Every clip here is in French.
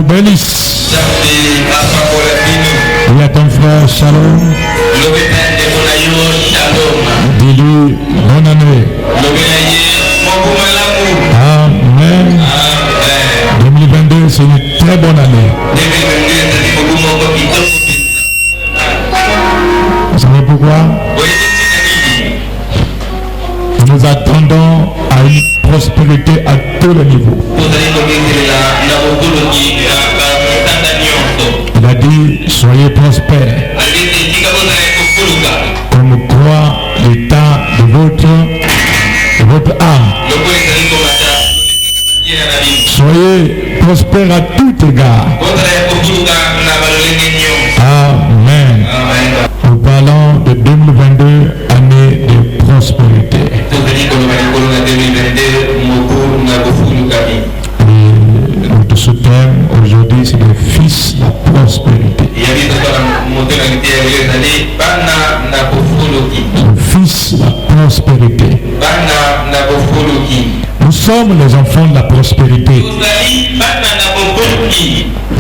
vous bénisse. Il y a ton frère Shalom. Dis-lui bonne année. Amen. 2022, c'est une très bonne année. Vous savez pourquoi? Nous attendons à une prospérité à tous les niveaux. Il a dit, soyez prospères. Comme quoi l'état de votre âme. Soyez prospères à tout égard. Amen. Nous parlons de 2022, année de prospérité. Et notre thème aujourd'hui, c'est le fils de la prospérité. Le fils de la prospérité. Nous sommes les enfants de la prospérité.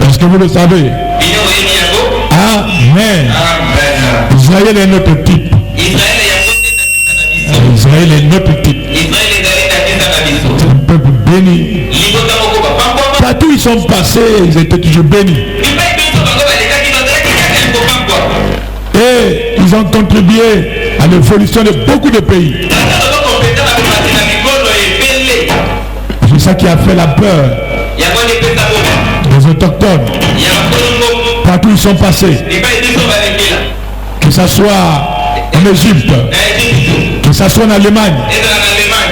Est-ce que vous le savez? Amen. Israël est notre type. Israël est notre type. C'est un peuple béni. Partout ils sont passés, ils étaient toujours bénis. Et ils ont contribué à l'évolution de beaucoup de pays. C'est ça qui a fait la peur des autochtones. Partout ils sont passés. Que ce soit en Égypte, que ce soit en Allemagne,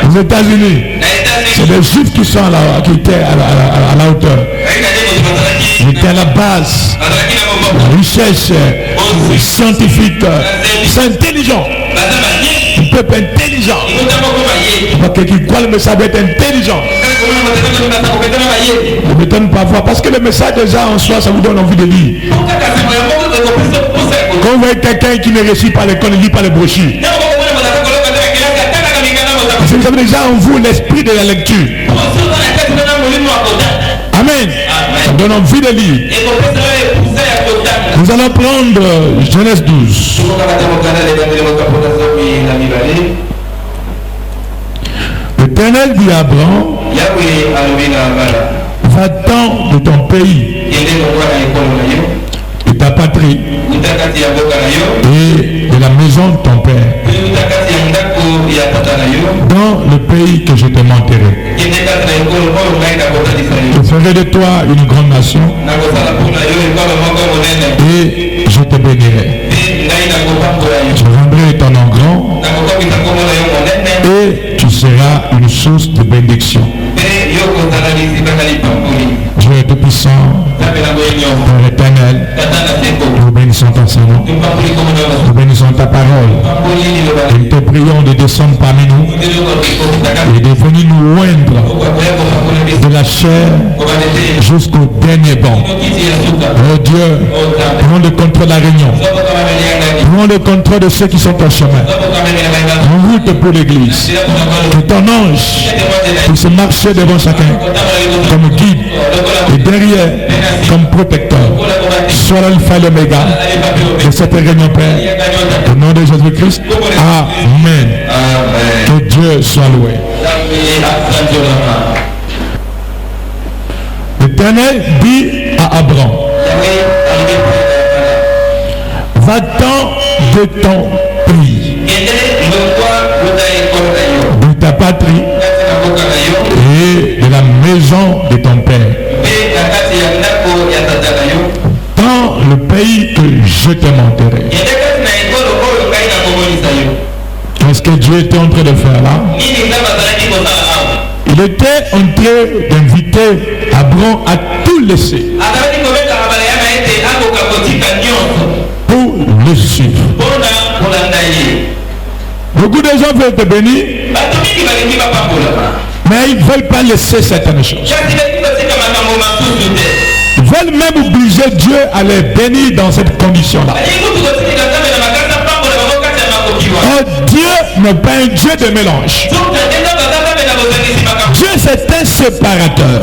aux États-Unis, c'est les Juifs qui sont qui étaient à la hauteur. Ils étaient à la base. La richesse scientifique, c'est intelligent. Un peuple intelligent. Quelqu'un qui croit le message doit être intelligent. Ça m'étonne parfois parce que le message déjà en soi, ça vous donne envie de lire. Quand vous voyez quelqu'un qui ne réussit pas l'école, ne lit pas les brochures. Parce que vous avez déjà en vous l'esprit de la lecture. Amen. Ça donne envie de lire. Nous allons prendre Genèse 12. L'Éternel dit à Abraham, va-t'en de ton pays, de ta patrie et de la maison de ton père, dans le pays que je te montrerai. Je ferai de toi une grande nation et je te bénirai. Je rendrai ton nom grand et tu seras une source de bénédiction. Dieu est tout-puissant, Père éternel, nous bénissons ton Seigneur, nous bénissons ta parole et nous te prions de descendre parmi nous et de venir nous oindre de la chair jusqu'au dernier banc. Oh Dieu, prends le contrôle de la réunion, prends le contrôle de ceux qui sont en chemin, en route pour l'église, que ton ange puisse marcher devant chacun comme guide et derrière comme protecteur. Sois l'alpha et l'oméga de cette réunion, Père, au nom de Jésus-Christ. Amen. Que Dieu soit loué. L'Éternel dit à Abraham, va-t'en de ton pays, de ta patrie et de la maison de ton père, dans le pays que je te montrerai. Qu'est-ce que Dieu était en train de faire là? Il était en train d'inviter Abraham à tout laisser pour le suivre. Beaucoup de gens veulent te bénir, mais ils ne veulent pas laisser certaines choses. Ils veulent même obliger Dieu à les bénir dans cette condition-là. Oh, Dieu n'est pas un Dieu de mélange. Dieu, c'est un séparateur.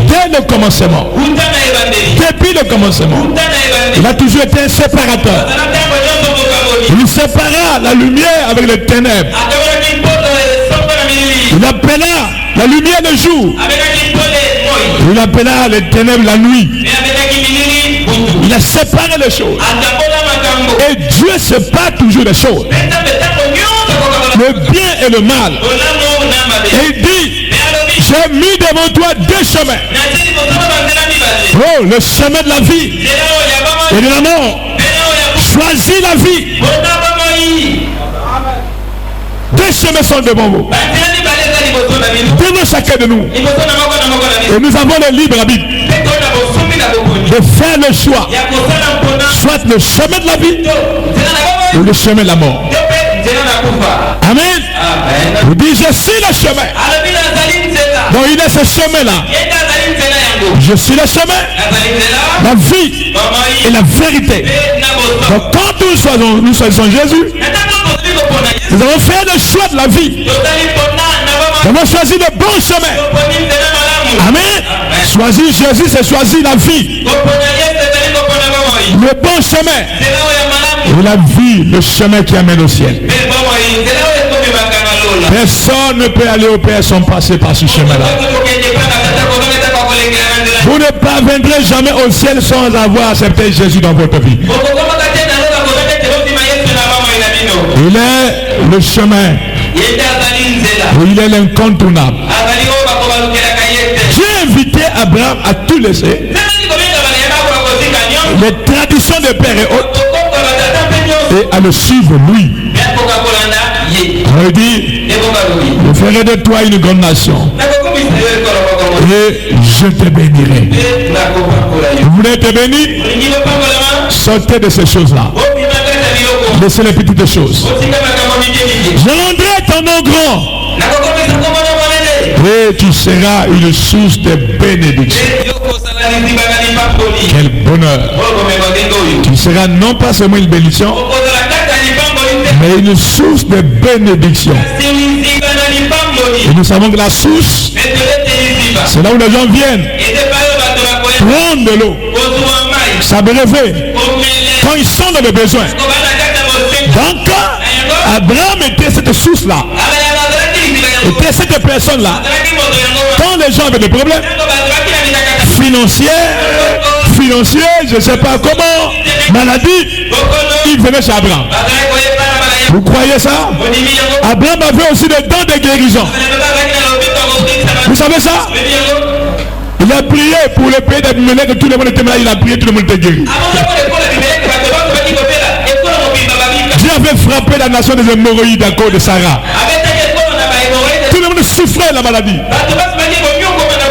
Dès le commencement. Depuis le commencement. Il a toujours été un séparateur. Il sépara la lumière avec les ténèbres. Il appela la lumière le jour. Il appela les ténèbres la nuit. Il a séparé les choses. Et Dieu sépare toujours les choses. Le bien et le mal. Et il dit, j'ai mis devant toi deux chemins. Oh, le chemin de la vie et de la mort. Choisis la vie. Deux chemins sont devant vous. Devant chacun de nous. Et nous avons le libre arbitre de faire le choix. Soit le chemin de la vie ou le chemin de la mort. Amen. Vous dites, je suis le chemin. Donc il est ce chemin-là. Je suis le chemin, la vie et la vérité. Donc quand nous choisissons Jésus, nous avons fait le choix de la vie. Nous avons choisi le bon chemin. Amen. Choisir Jésus, c'est choisir la vie. Le bon chemin. Et la vie, le chemin qui amène au ciel. Personne ne peut aller au Père sans passer par ce chemin-là. Vous ne parviendrez jamais au ciel sans avoir accepté Jésus dans votre vie. Il est le chemin. Il est l'incontournable. Dieu a invité Abraham à tout laisser. Les traditions de père et autres. Et à le suivre lui. On dit, je ferai de toi une grande nation. Et je te bénirai. Vous voulez être béni? Sortez de ces choses-là. Laissez les petites choses. Je rendrai ton nom grand. Et tu seras une source de bénédiction. Quel bonheur. Tu seras non pas seulement une bénédiction, mais une source de bénédiction. Et nous savons que la source, c'est là où les gens viennent prendre de l'eau, s'abreuver quand ils sont dans le besoin. Donc Abraham était cette source-là, était cette personne-là. Quand les gens avaient des problèmes financiers, je ne sais pas comment, maladie, ils venaient chez Abraham. Vous croyez ça? Abraham avait aussi des dons de guérison. Vous savez ça? Il a prié pour le pays d'Abimelech, que tout le monde était malade, il a prié, tout le monde était guéri. Dieu avait frappé la nation des hémorroïdes à cause de Sarah. Tout le monde souffrait de la maladie.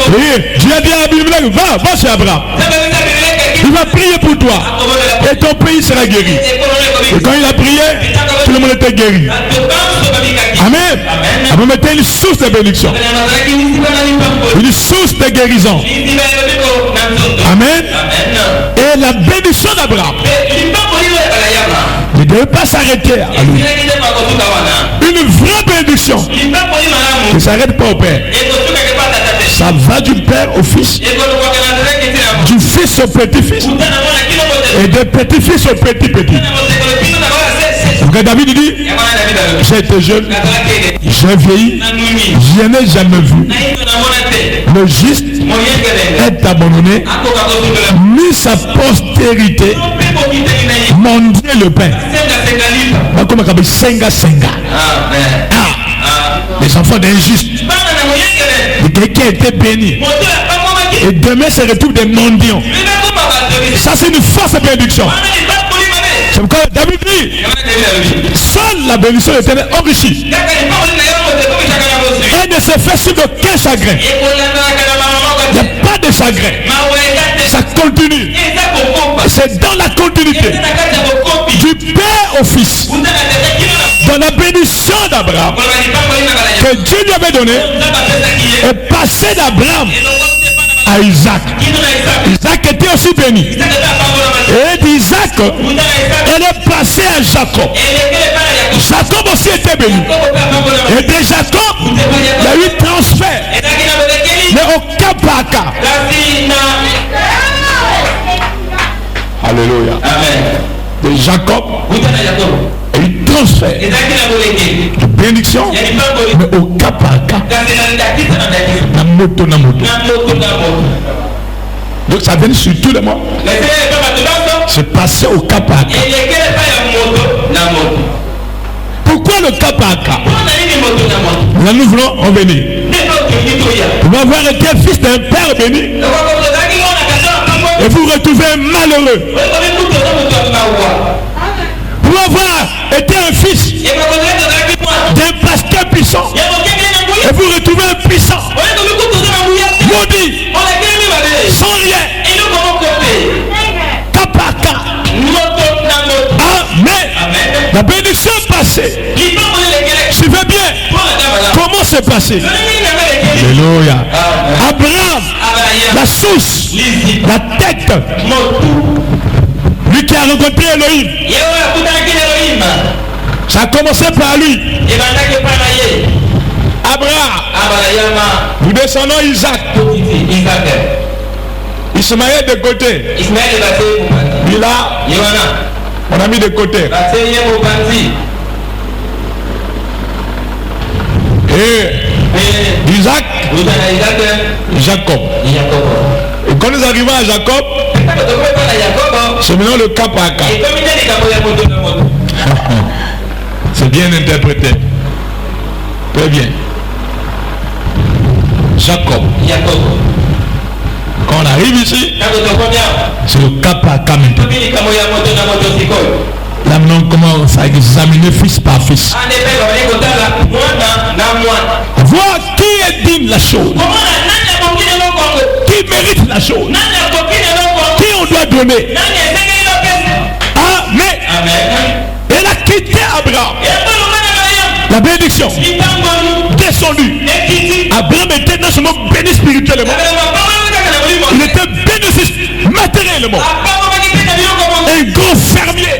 Et Dieu a dit à Abimelech, va chez Abraham. Il va prier pour toi. Et ton pays sera guéri. Et quand il a prié, tout le monde était guéri. Amen. Abraham était une source de bénédiction. Une source de guérison. Amen. Et la bénédiction d'Abraham ne devait pas s'arrêter à lui. Une vraie bénédiction ne s'arrête pas au Père. Ça va du Père au Fils, du Fils au petit-fils, et de petit-fils au petit-petit. Donc David dit, j'ai été jeune, j'ai vieilli, je n'ai jamais vu le juste est abandonné, ni sa postérité mendier le pain. Comme on appelle Senga. Les enfants d'injustes. Quelqu'un a été béni. Et demain se retrouve des mendiants. Ça c'est une fausse bénédiction. C'est pourquoi David dit, seule la bénédiction de l'Éternel enrichit. Elle ne se fait sur aucun chagrin. Il n'y a pas de chagrin. Ça continue. C'est dans la continuité du Père au Fils, dans la bénédiction d'Abraham que Dieu lui avait donné, est passé d'Abraham à Isaac. Isaac était aussi béni. Et d'Isaac, elle est passée à Jacob. Jacob aussi était béni. Et de Jacob, il y a eu transfert. Mais au cas par cas. Jacob, il transfère de bénédiction, mais au cas par cas. Donc ça vient sur tout le monde. C'est passé au cas par cas. Pourquoi le cas par cas? Là nous voulons en venir. Pour avoir été fils d'un père béni et vous retrouvez malheureux. Pour avoir été un fils d'un pasteur puissant et vous retrouvez un puissant maudit sans rien. Cas par cas. Amen. La bénédiction est passée. Suivez bien comment c'est passé. Alléluia. Abraham, la source, la tête, lui qui a rencontré Elohim. Ça a commencé par lui. Abraham, nous descendons Isaac. Ismaël de côté. Lui là, on a mis de côté. Et Isaac, Jacob. Et quand nous arrivons à Jacob, c'est maintenant le cas par cas. C'est bien interprété. Très bien. Jacob. Quand on arrive ici, c'est le cas par cas maintenant. Là maintenant on commence à examiner fils par fils. Voir qui est digne la chose. Qui mérite la chose. Qui on doit donner. Amen. Elle a quitté Abraham. La bénédiction descendue. Abraham était non seulement béni spirituellement, il était bénéfice matériellement. Un grand fermier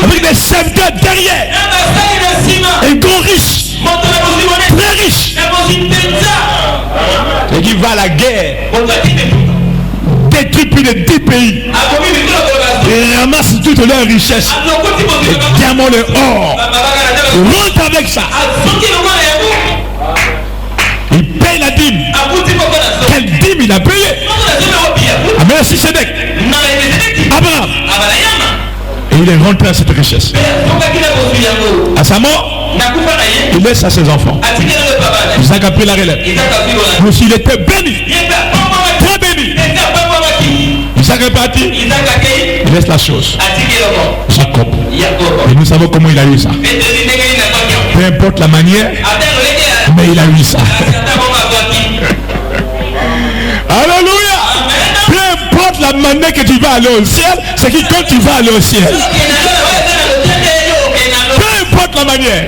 avec des serviteurs derrière. Un grand riche, très riche, et qui va à la guerre, détruit plus de 10 pays et ramasse toute leur richesse, les diamants, le or, rentre avec ça. Il paye la dîme. Quelle dîme il a payé? Amen. Si c'est Abraham. Et il est rentré à cette richesse. À sa mort, il laisse à ses enfants. Isaac a pris la relève. Mais s'il était béni, très béni, Isaac est parti, il laisse la chose. Jacob. Et nous savons comment il a eu ça. Peu importe la manière, mais il a eu ça. Alléluia. Peu importe la manière que tu vas aller au ciel, c'est qui quand tu vas aller au ciel. Peu importe la manière,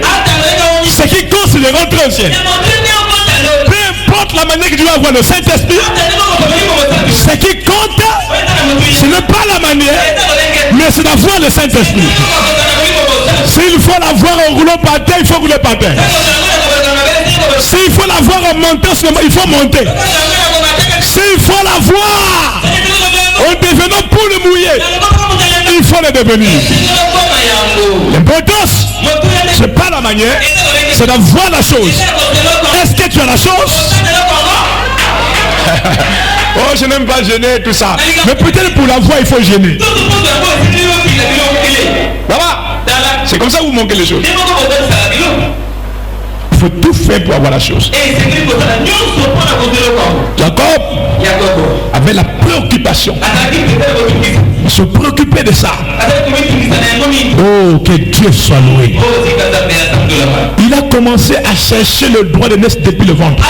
c'est qui compte c'est de rentrer au ciel. Peu importe la manière que tu vas avoir le Saint-Esprit, c'est qui compte, ce n'est pas la manière, mais c'est d'avoir le Saint-Esprit. S'il faut l'avoir en roulant par terre, il faut rouler par terre. S'il faut l'avoir en montant, il faut monter. S'il faut l'avoir en devenant pour le mouiller, il faut le devenir. L'importance, c'est pas la manière, c'est d'avoir la chose. Est-ce que tu as la chose? Oh, je n'aime pas gêner tout ça. Mais peut-être pour l'avoir, il faut gêner. Voilà. C'est comme ça que vous manquez les choses. Il faut tout faire pour avoir la chose. Jacob avait la préoccupation. Il se préoccupait de ça. Oh, que Dieu soit loué. Il a commencé à chercher le droit de naître depuis le ventre.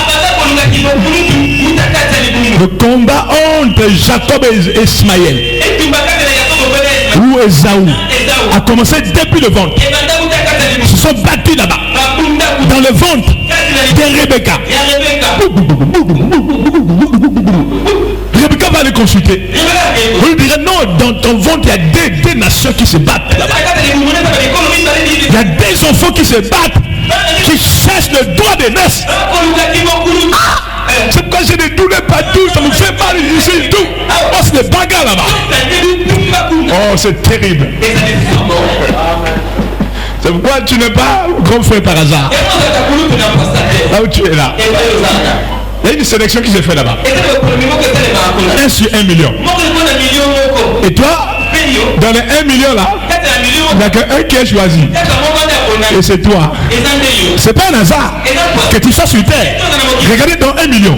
Le combat entre Jacob et Ismaël ou Esaü a commencé depuis le ventre. Ils se sont battus là-bas dans le ventre de Rebecca. Rebecca va les consulter. On lui dirait non, dans ton ventre il y a des nations qui se battent là-bas. Il y a des enfants qui se battent, qui cherchent le droit de naissance. C'est pourquoi j'ai des douleurs partout, ça me fait mal ici et tout. Oh, c'est des bagarres là-bas. Oh, c'est terrible. C'est pourquoi tu n'es pas grand frère par hasard. Là où tu es là. Il y a une sélection qui s'est faite là-bas. 1 sur 1 million. Et toi, dans les 1 million là, il n'y a qu'un qui est choisi. Et c'est toi. C'est pas un hasard que tu sois sur terre. Regardez dans 1 million.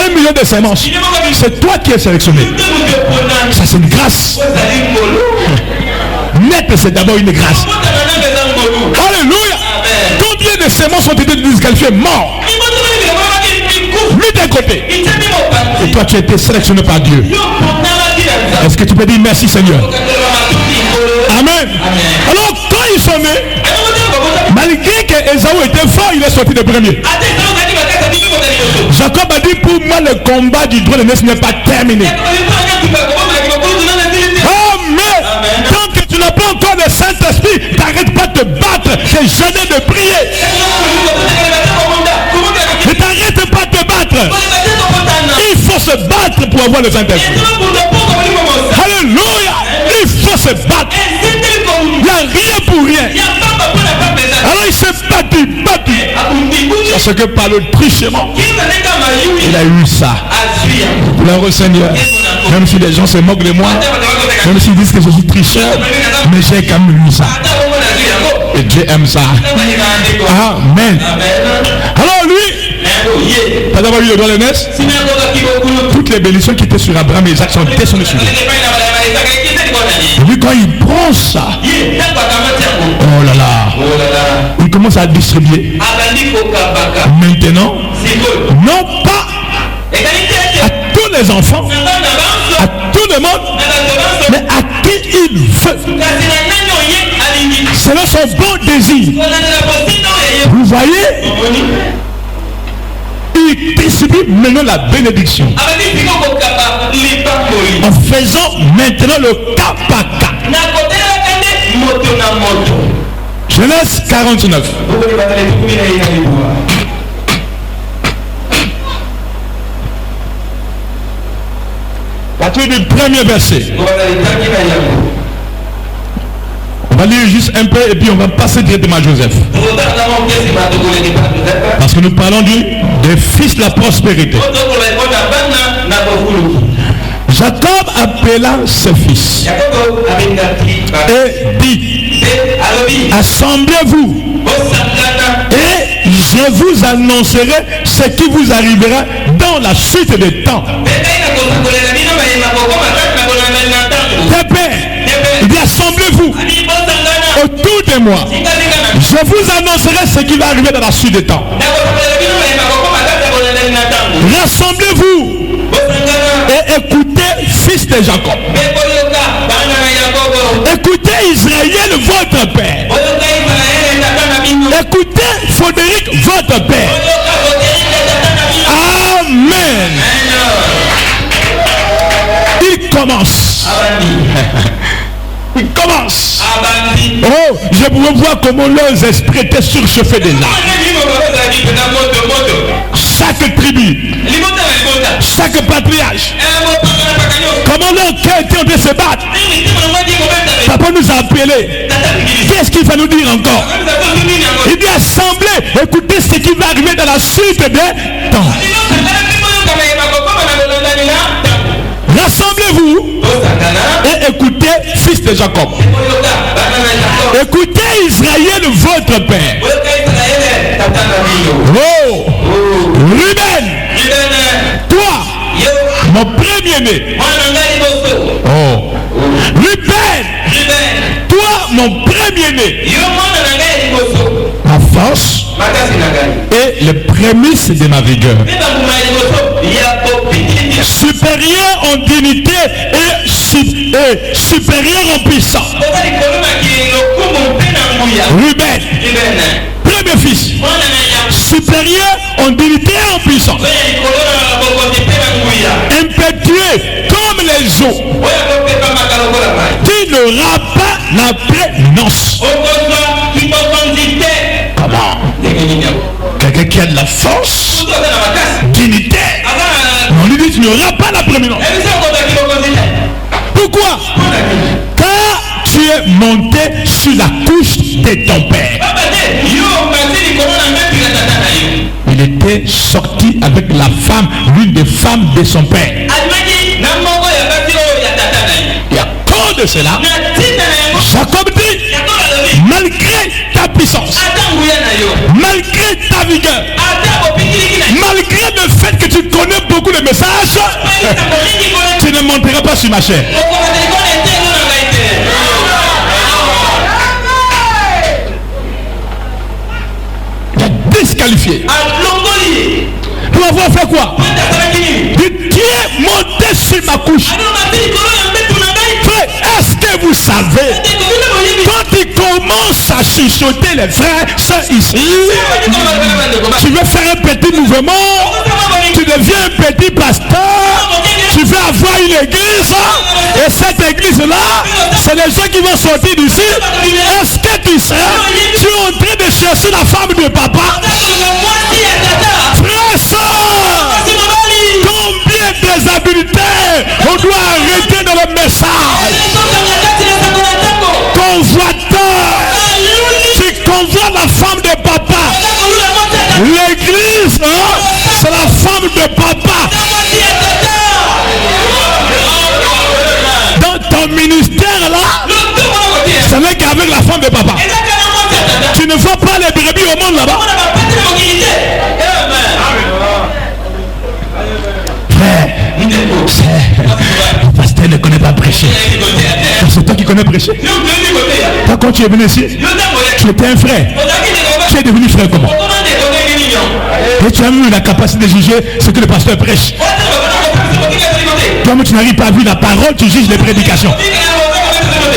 1 million de semences. C'est toi qui es sélectionné. Ça c'est une grâce. Naître c'est d'abord une grâce. Alléluia. Combien de semences ont été disqualifiées, morts, mis d'un côté. Et toi tu as été sélectionné par Dieu. Est-ce que tu peux dire merci Seigneur? Amen. Alors quand ils sont nés, malgré que Esaü était fort, il est sorti de premier. Jacob a dit, pour moi le combat du droit de naissance n'est pas terminé. Amen. Tant que tu n'as pas encore le Saint-Esprit, t'arrêtes pas de te battre, c'est jeûner de prier. Ne t'arrête pas de te battre. Il faut se battre pour avoir le Saint-Esprit. Alléluia. Il faut se battre. Il n'y a rien pour rien. Alors il s'est battu. Parce que par le trichement, il a eu ça. Gloire au Seigneur. Même si les gens se moquent de moi, même s'ils disent que je suis tricheur, mais j'ai quand même eu ça. Et Dieu aime ça. Amen. Alors lui, t'as d'abord eu le droit de naissance. Toutes les bénédictions qui étaient sur Abraham et Isaac sont descendues sur lui. Et lui quand il prend ça, oh là là, il commence à distribuer. Maintenant, non pas à tous les enfants, à tout le monde, mais à qui il veut, selon son bon désir. Vous voyez, il distribue maintenant la bénédiction en faisant maintenant le cas par cas. Genèse 49. À partir du premier verset. On va lire juste un peu et puis on va passer directement à Joseph. Parce que nous parlons des fils de la prospérité. Jacob appela ses fils et dit, assemblez-vous et je vous annoncerai ce qui vous arrivera dans la suite des temps. Il dit assemblez-vous autour de moi. Je vous annoncerai ce qui va arriver dans la suite des temps. Rassemblez-vous et écoutez, fils de Jacob. Écoutez Israël, votre père. Écoutez Frédéric, votre père. Amen. Il commence. Il commence. Oh, je pouvais voir comment leurs esprits étaient surchauffés déjà. Chaque tribu, chaque patriarche, comment leur cœur était en train de se battre. Papa nous a appelés. Qu'est-ce qu'il va nous dire encore? Il dit assemblez, écoutez ce qui va arriver dans la suite des temps. Rassemblez-vous et écoutez, fils de Jacob. Écoutez Israël, votre père. Oh, Ruben, toi, mon premier-né. Oh, Ruben, toi, mon premier-né. Ma force et les prémices de ma vigueur. Supérieur en dignité et supérieur en puissance. Ruben, premier fils, supérieur en dignité et en puissance. Impétueux comme les eaux. Tu n'auras pas la prééminence. Comment? Quelqu'un qui a de la force, dignité. On lui dit tu n'auras pas la prééminence. Pourquoi? Car tu es monté sur la couche de ton père. Il était sorti avec la femme, l'une des femmes de son père. Et à cause de cela, Jacob dit, malgré ta puissance, malgré ta vigueur, malgré le fait que tu connais beaucoup de messages, tu ne monteras pas sur ma chair. Il a disqualifié. Pour avoir fait quoi? Tu es monté sur ma couche. Frère, est-ce que vous savez, quand tu commences à chuchoter les frères, ceux ici, tu veux faire un petit mouvement, tu deviens un petit pasteur, tu veux avoir une église, et cette église-là, c'est les gens qui vont sortir d'ici. Est-ce que tu sais, tu es en train de chercher la femme de papa? Frère, soeur, combien de déshabilités on doit arrêter dans le message? Convoiteur, tu convoites la femme de papa. L'église, c'est la femme de papa. Dans ton ministère là, ce n'est qu'avec la femme de papa. Tu ne vois pas les brebis au monde là-bas. Frère, le pasteur ne connaît pas prêcher. C'est toi qui connais prêcher. Toi, quand tu es venu ici, tu étais un frère. Tu es devenu frère comment? Et tu as eu la capacité de juger ce que le pasteur prêche. Toi, tu n'arrives pas à vivre la parole, tu juges les prédications.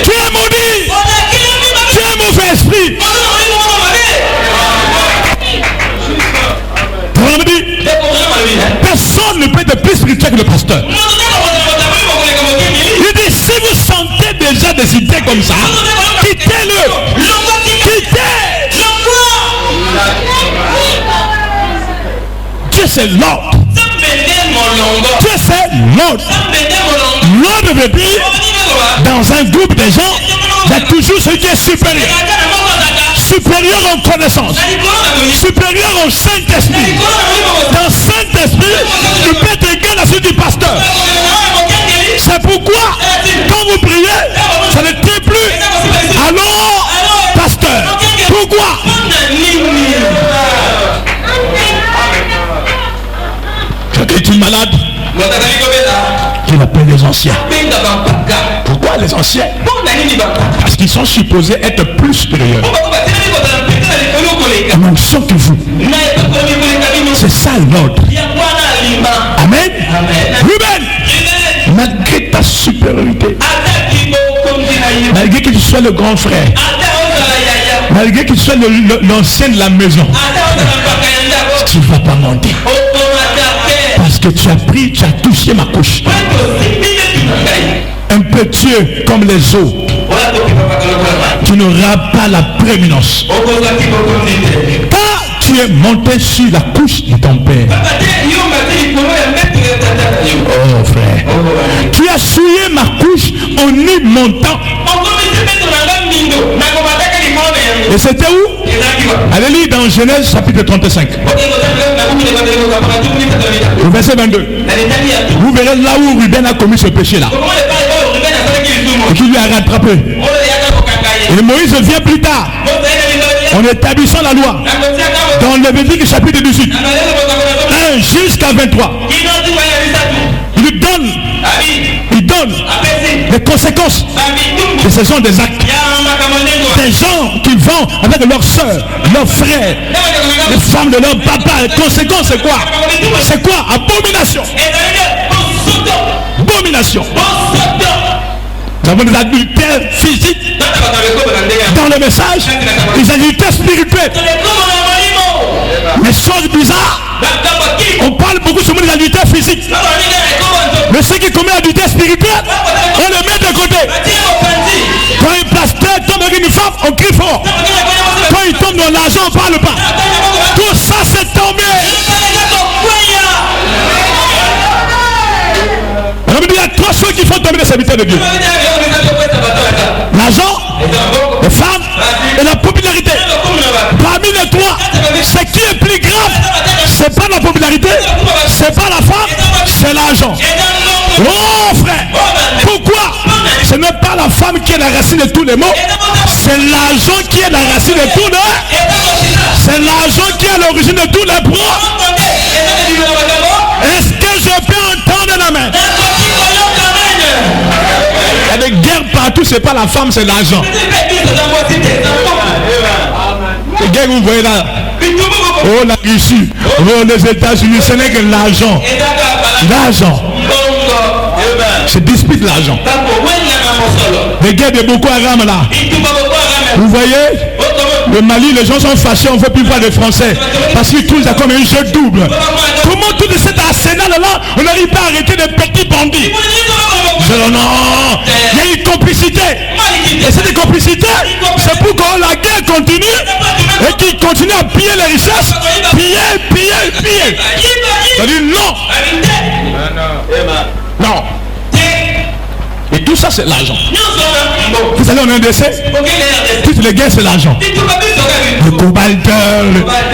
Tu es maudit. Tu es un mauvais esprit. Personne ne peut être plus spirituel que le pasteur. Il dit, si vous sentez déjà des idées comme ça, quittez-le. Quittez. Dieu c'est l'ordre. Dieu c'est l'ordre. L'ordre veut dire, dans un groupe de gens, il y a toujours celui qui est supérieur. Supérieur en connaissance, supérieur au Saint-Esprit. Dans Saint-Esprit, tu peux être égal à celui du pasteur. C'est pourquoi, quand vous priez, ça ne t'est plus. Alors, pasteur, pourquoi? Tu es malade. Tu appelles les anciens. Pourquoi les anciens? Parce qu'ils sont supposés être plus supérieurs. En onction que vous. C'est ça l'ordre. Amen. Ruben, malgré ta supériorité, malgré que tu sois le grand frère, malgré que tu sois l'ancien de la maison, tu ne vas pas monter. Parce que tu as pris, tu as touché ma couche. Impétueux comme les eaux, tu n'auras pas la prééminence. Car tu es monté sur la couche de ton père. Oh frère, tu as souillé ma couche en y montant. Et c'était où? Allez lire dans Genèse chapitre 35. Au verset 22. Vous verrez là où Ruben a commis ce péché là. Et qui lui a rattrapé. Et Moïse vient plus tard. En établissant la loi. Dans le Lévitique chapitre 18. 1 jusqu'à 23. Il donne les conséquences de ce genre des actes. Des gens qui vont avec leurs soeurs, leurs frères, les femmes de leur papa. Les conséquences c'est quoi? C'est quoi? Abomination. Abomination. Nous avons des adultères physiques dans le message, des adultères spirituels. Mais chose bizarre, on parle beaucoup sur les adultères physiques. Mais ceux qui commettent l'adultère spirituel, on le met de côté. Quand un pasteur tombe avec une femme, on crie fort. Quand il tombe dans l'argent, on ne parle pas. Tout ça c'est tombé. Il y a trois choses qui font tomber serviteurs de Dieu. L'argent, les femmes et la popularité. Parmi les trois, ce qui est plus grave, c'est pas la popularité, c'est pas la femme, c'est l'argent. Oh frère, pourquoi? Ce n'est pas la femme qui est la racine de tous les maux, c'est l'argent qui est la racine de tous les. C'est l'argent qui est à l'origine de tous les problèmes. Est-ce que je peux entendre la main? Il y a des guerres partout, c'est pas la femme, c'est l'argent. Les guerres vous voyez là. Oh la Russie, oh les États-Unis, ce n'est que l'argent. L'argent. C'est dispute l'argent. Les guerres de Boko Haram là. Vous voyez, le Mali, les gens sont fâchés, on ne veut plus voir les Français. Parce qu'ils trouvent ça comme un jeu double. Comment tout cet arsenal-là, on n'arrive pas à arrêter des petits bandits? Non, il y a une complicité. Et cette complicité, c'est pour que la guerre continue et qu'ils continuent à piller les richesses. Piller. C'est-à-dire non. Non. Et tout ça, c'est l'argent. Vous allez en RDC, toutes les guerres, c'est l'argent. Le cobalt,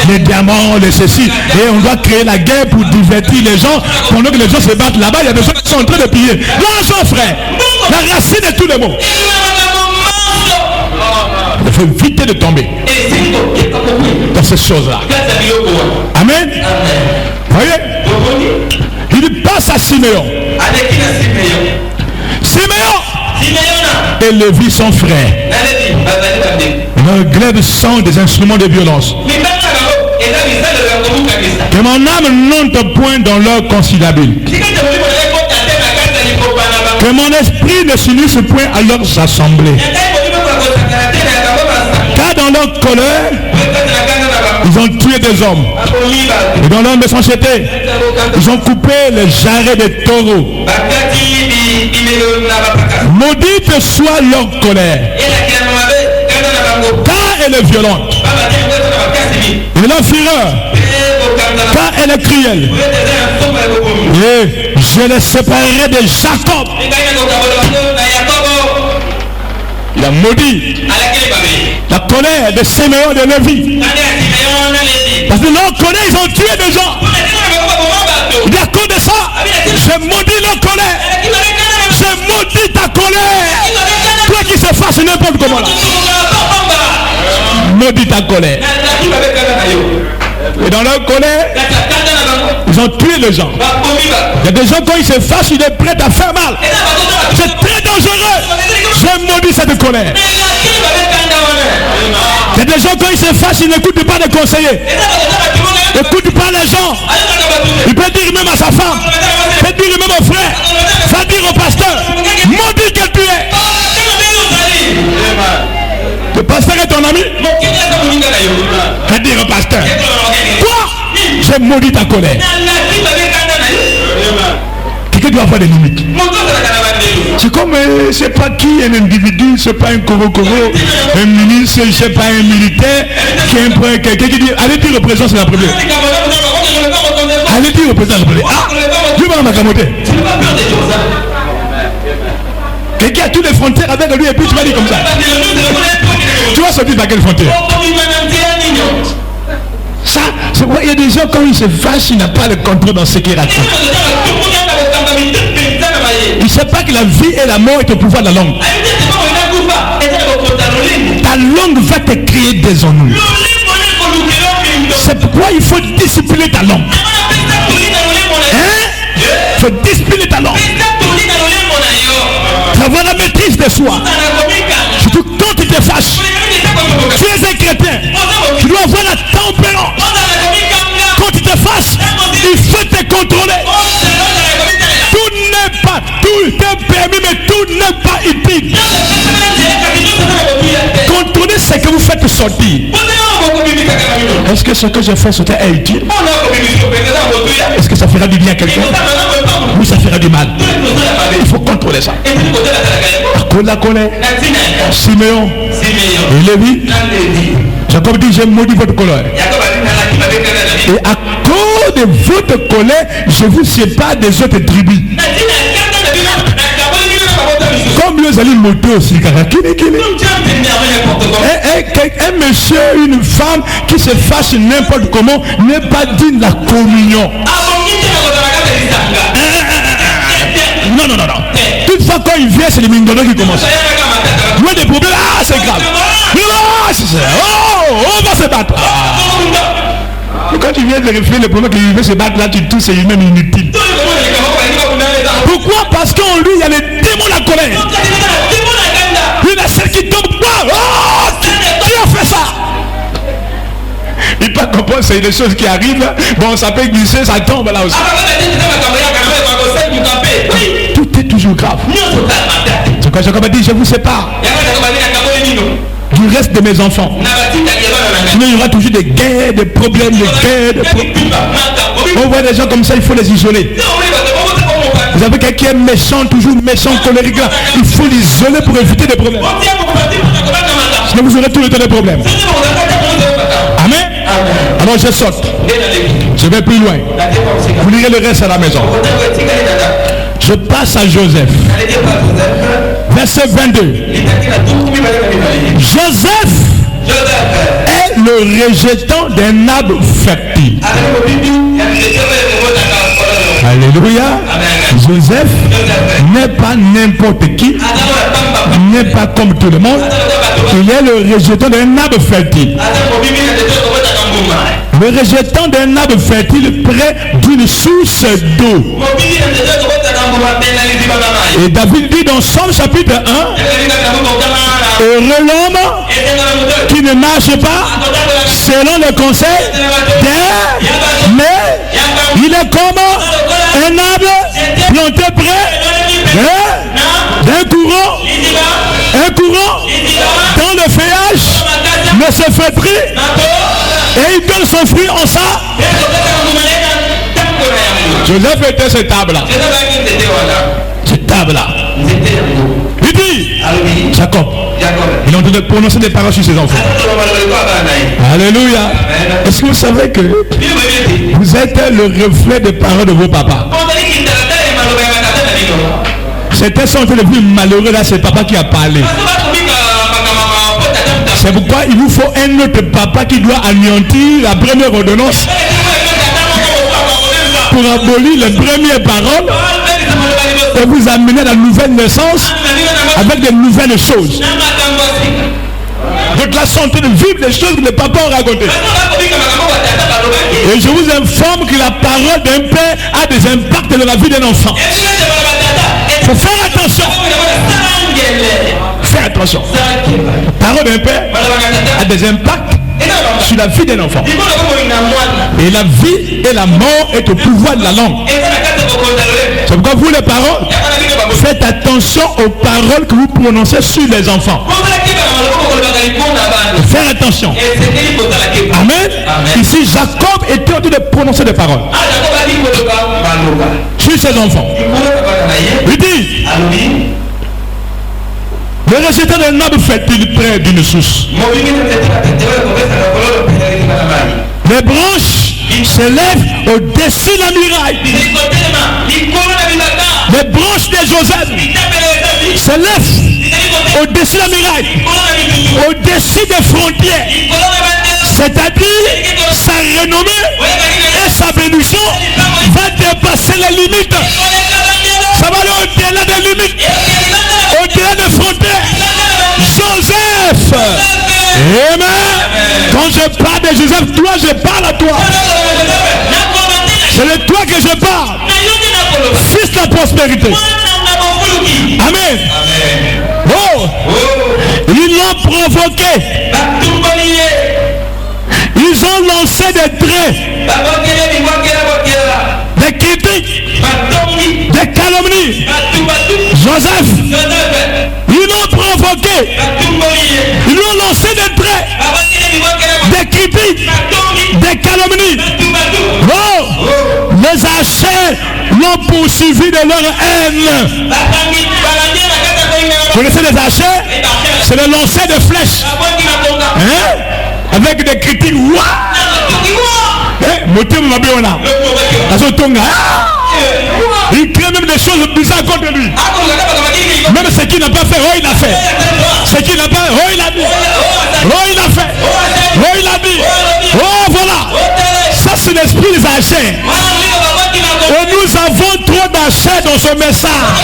les diamants, les ceci. Et on doit créer la guerre pour divertir les gens. Pendant que les gens se battent là-bas, il y a des gens qui sont en train de piller. L'argent, frère, la racine de tous les maux. Il faut éviter de tomber dans ces choses-là. Amen. Vous voyez, il passe à Siméon. Et Lévi son frère. Le glaive sont des instruments de violence. Que mon âme n'entre point dans leur conciliabule. Que mon esprit ne s'unisse point à leurs assemblées. Car dans leur colère, ils ont tué des hommes. Et dans leur méchanceté, ils ont coupé les jarrets des taureaux. Maudite soit leur colère, car elle est violente. Et leur fureur, car elle est cruelle. Et je les séparerai de Jacob. Il a maudit la colère de Siméon de Lévi. Parce que leur colère, ils ont tué des gens. Et à cause de ça, je maudis leur colère. Je maudis ta colère. Toi qui se fâche n'importe comment là. Maudis ta colère. Et dans leur colère, ils ont tué les gens. Il y a des gens quand ils se fâchent, ils sont prêts à faire mal. C'est très dangereux. Je maudis cette colère. Il y a des gens quand ils se fâchent, ils n'écoutent pas les conseillers. Ils n'écoutent pas les gens. Il peut dire même à sa femme, il peut dire même au frère, va dire au pasteur, maudit que tu es. Le pasteur est ton ami. Va dire au pasteur, quoi? J'ai maudit ta colère. Quelqu'un doit avoir des limites. C'est comme, c'est pas qui un individu, c'est pas un Koro, un ministre, c'est pas un militaire, quelqu'un qui dit, allez dire au président, c'est la première. Allez dire au président, c'est la première. Ah, je vais m'accamoter. Quelqu'un a toutes les frontières avec lui et puis tu vas dire comme ça. Tu vas sortir dans quelle frontière? Ça, c'est pourquoi il y a des gens quand ils se fâchent, ils n'ont pas le contrôle dans ce qu'ils racontent. Il ne sait pas que la vie et la mort est au pouvoir de la langue. Ta langue va te créer des ennuis. C'est pourquoi il faut discipliner ta langue. Il faut discipliner ta langue. Avoir la maîtrise de soi. Surtout quand tu te fâches. Tu es un chrétien. Tu dois avoir la tempérance. Quand tu te fâches, il faut te contrôler. Tout n'est pas, tout est permis, mais tout n'est pas utile. Contrôler ce que vous faites sortir. Est-ce que ce que je fais sortir est utile? Est-ce que ça fera du bien à quelqu'un? Ou ça fera du mal? Il faut contrôler ça. À cause de la colère, Siméon et Lévi, Jacob dit, j'ai maudit votre colère. Et à cause de votre colère, je vous sépare des autres tribus. comme lui allait moto aussi, un monsieur, une femme qui se fâche n'importe comment n'est pas digne de la communion. Non. Toutefois, quand il vient, c'est les mingonos qui commencent. Il y a des problèmes, c'est grave. On va se battre. Quand tu viens de réfléchir, le problème qu'il veut se battre là, tu tousses, c'est lui-même inutile. Pourquoi? Parce qu'en lui, il y a les démons de la colère. Il y a celle qui tombe. Qui a fait ça? Il pas comprendre, c'est des choses qui arrivent. Bon, ça peut glisser, ça tombe là aussi. Tout est toujours grave. C'est quoi Jacob a dit, je vous sépare du reste de mes enfants. Sinon il y aura toujours des guerres, des problèmes, On voit des gens comme ça, il faut les isoler. Vous avez quelqu'un qui est méchant, toujours méchant, colérique là. Il faut l'isoler pour éviter des problèmes. Sinon vous aurez tout le temps des problèmes. Amen. Alors je saute. Je vais plus loin. Vous lirez le reste à la maison. Je passe à Joseph. Verset 22. Joseph est le rejetant d'un arbre fertile. Alléluia. Joseph n'est pas n'importe qui, n'est pas comme tout le monde. Il est le rejetant d'un arbre fertile. Le rejetant d'un arbre fertile près d'une source d'eau. Et David dit dans Somme chapitre 1, heureux l'homme qui ne marche pas selon le conseil mais il est comme un arbre planté près d'un courant. Un courant dans le feuillage ne se fait pris et il donne son fruit en ça. Joseph était cette table-là. Cette table-là. Il dit, Jacob, il a entendu prononcer des paroles sur ses enfants. Alléluia. Est-ce que vous savez que vous êtes le reflet des paroles de vos papas? Certains sont les plus malheureux là, c'est papa qui a parlé. C'est pourquoi il vous faut un autre papa qui doit anéantir la première ordonnance pour abolir les premières paroles et vous amener à la nouvelle naissance avec de nouvelles choses. Donc là, sont en train de vivre les choses que les papas ont racontées. Et je vous informe que la parole d'un père a des impacts dans la vie d'un enfant. Il faut faire attention. Faire attention. La parole d'un père a des impacts sur la vie d'un enfant. Et la vie et la mort est au pouvoir de la langue. C'est pourquoi vous les parents, faites attention aux paroles que vous prononcez sur les enfants. Faire attention. Amen. Ici Jacob était en train de prononcer des paroles sur ses enfants. Il dit, le rejetant d'un arbre fertile près d'une source. Les branches s'élèvent au-dessus de la muraille. Les branches de Joseph s'élèvent au-dessus de la muraille, au-dessus des frontières. C'est-à-dire sa renommée et sa bénédiction va dépasser les limites. Ça va aller au-delà des limites, au-delà des frontières. Joseph. Amen. Quand je parle de Joseph, toi je parle à toi. C'est de toi que je parle. Fils de la prospérité. Amen. Oh. Ils l'ont provoqué. Ils ont lancé des traits, des critiques, des calomnies. Joseph, ils l'ont provoqué. Ils lui ont lancé des traits, des critiques, des calomnies. Oh, les Achais l'ont poursuivi de leur haine. Vous connaissez les Achais? C'est le lancer de flèches. Hein? Avec des critiques. Il crée même des choses bizarres contre lui. Même ce qu'il n'a pas fait, oh il a fait. Ce qu'il n'a pas fait, oh il a dit. Oh il a fait. Oh il a dit. Oh voilà. Ça c'est l'esprit des achats. Et nous avons trop d'achats dans ce message.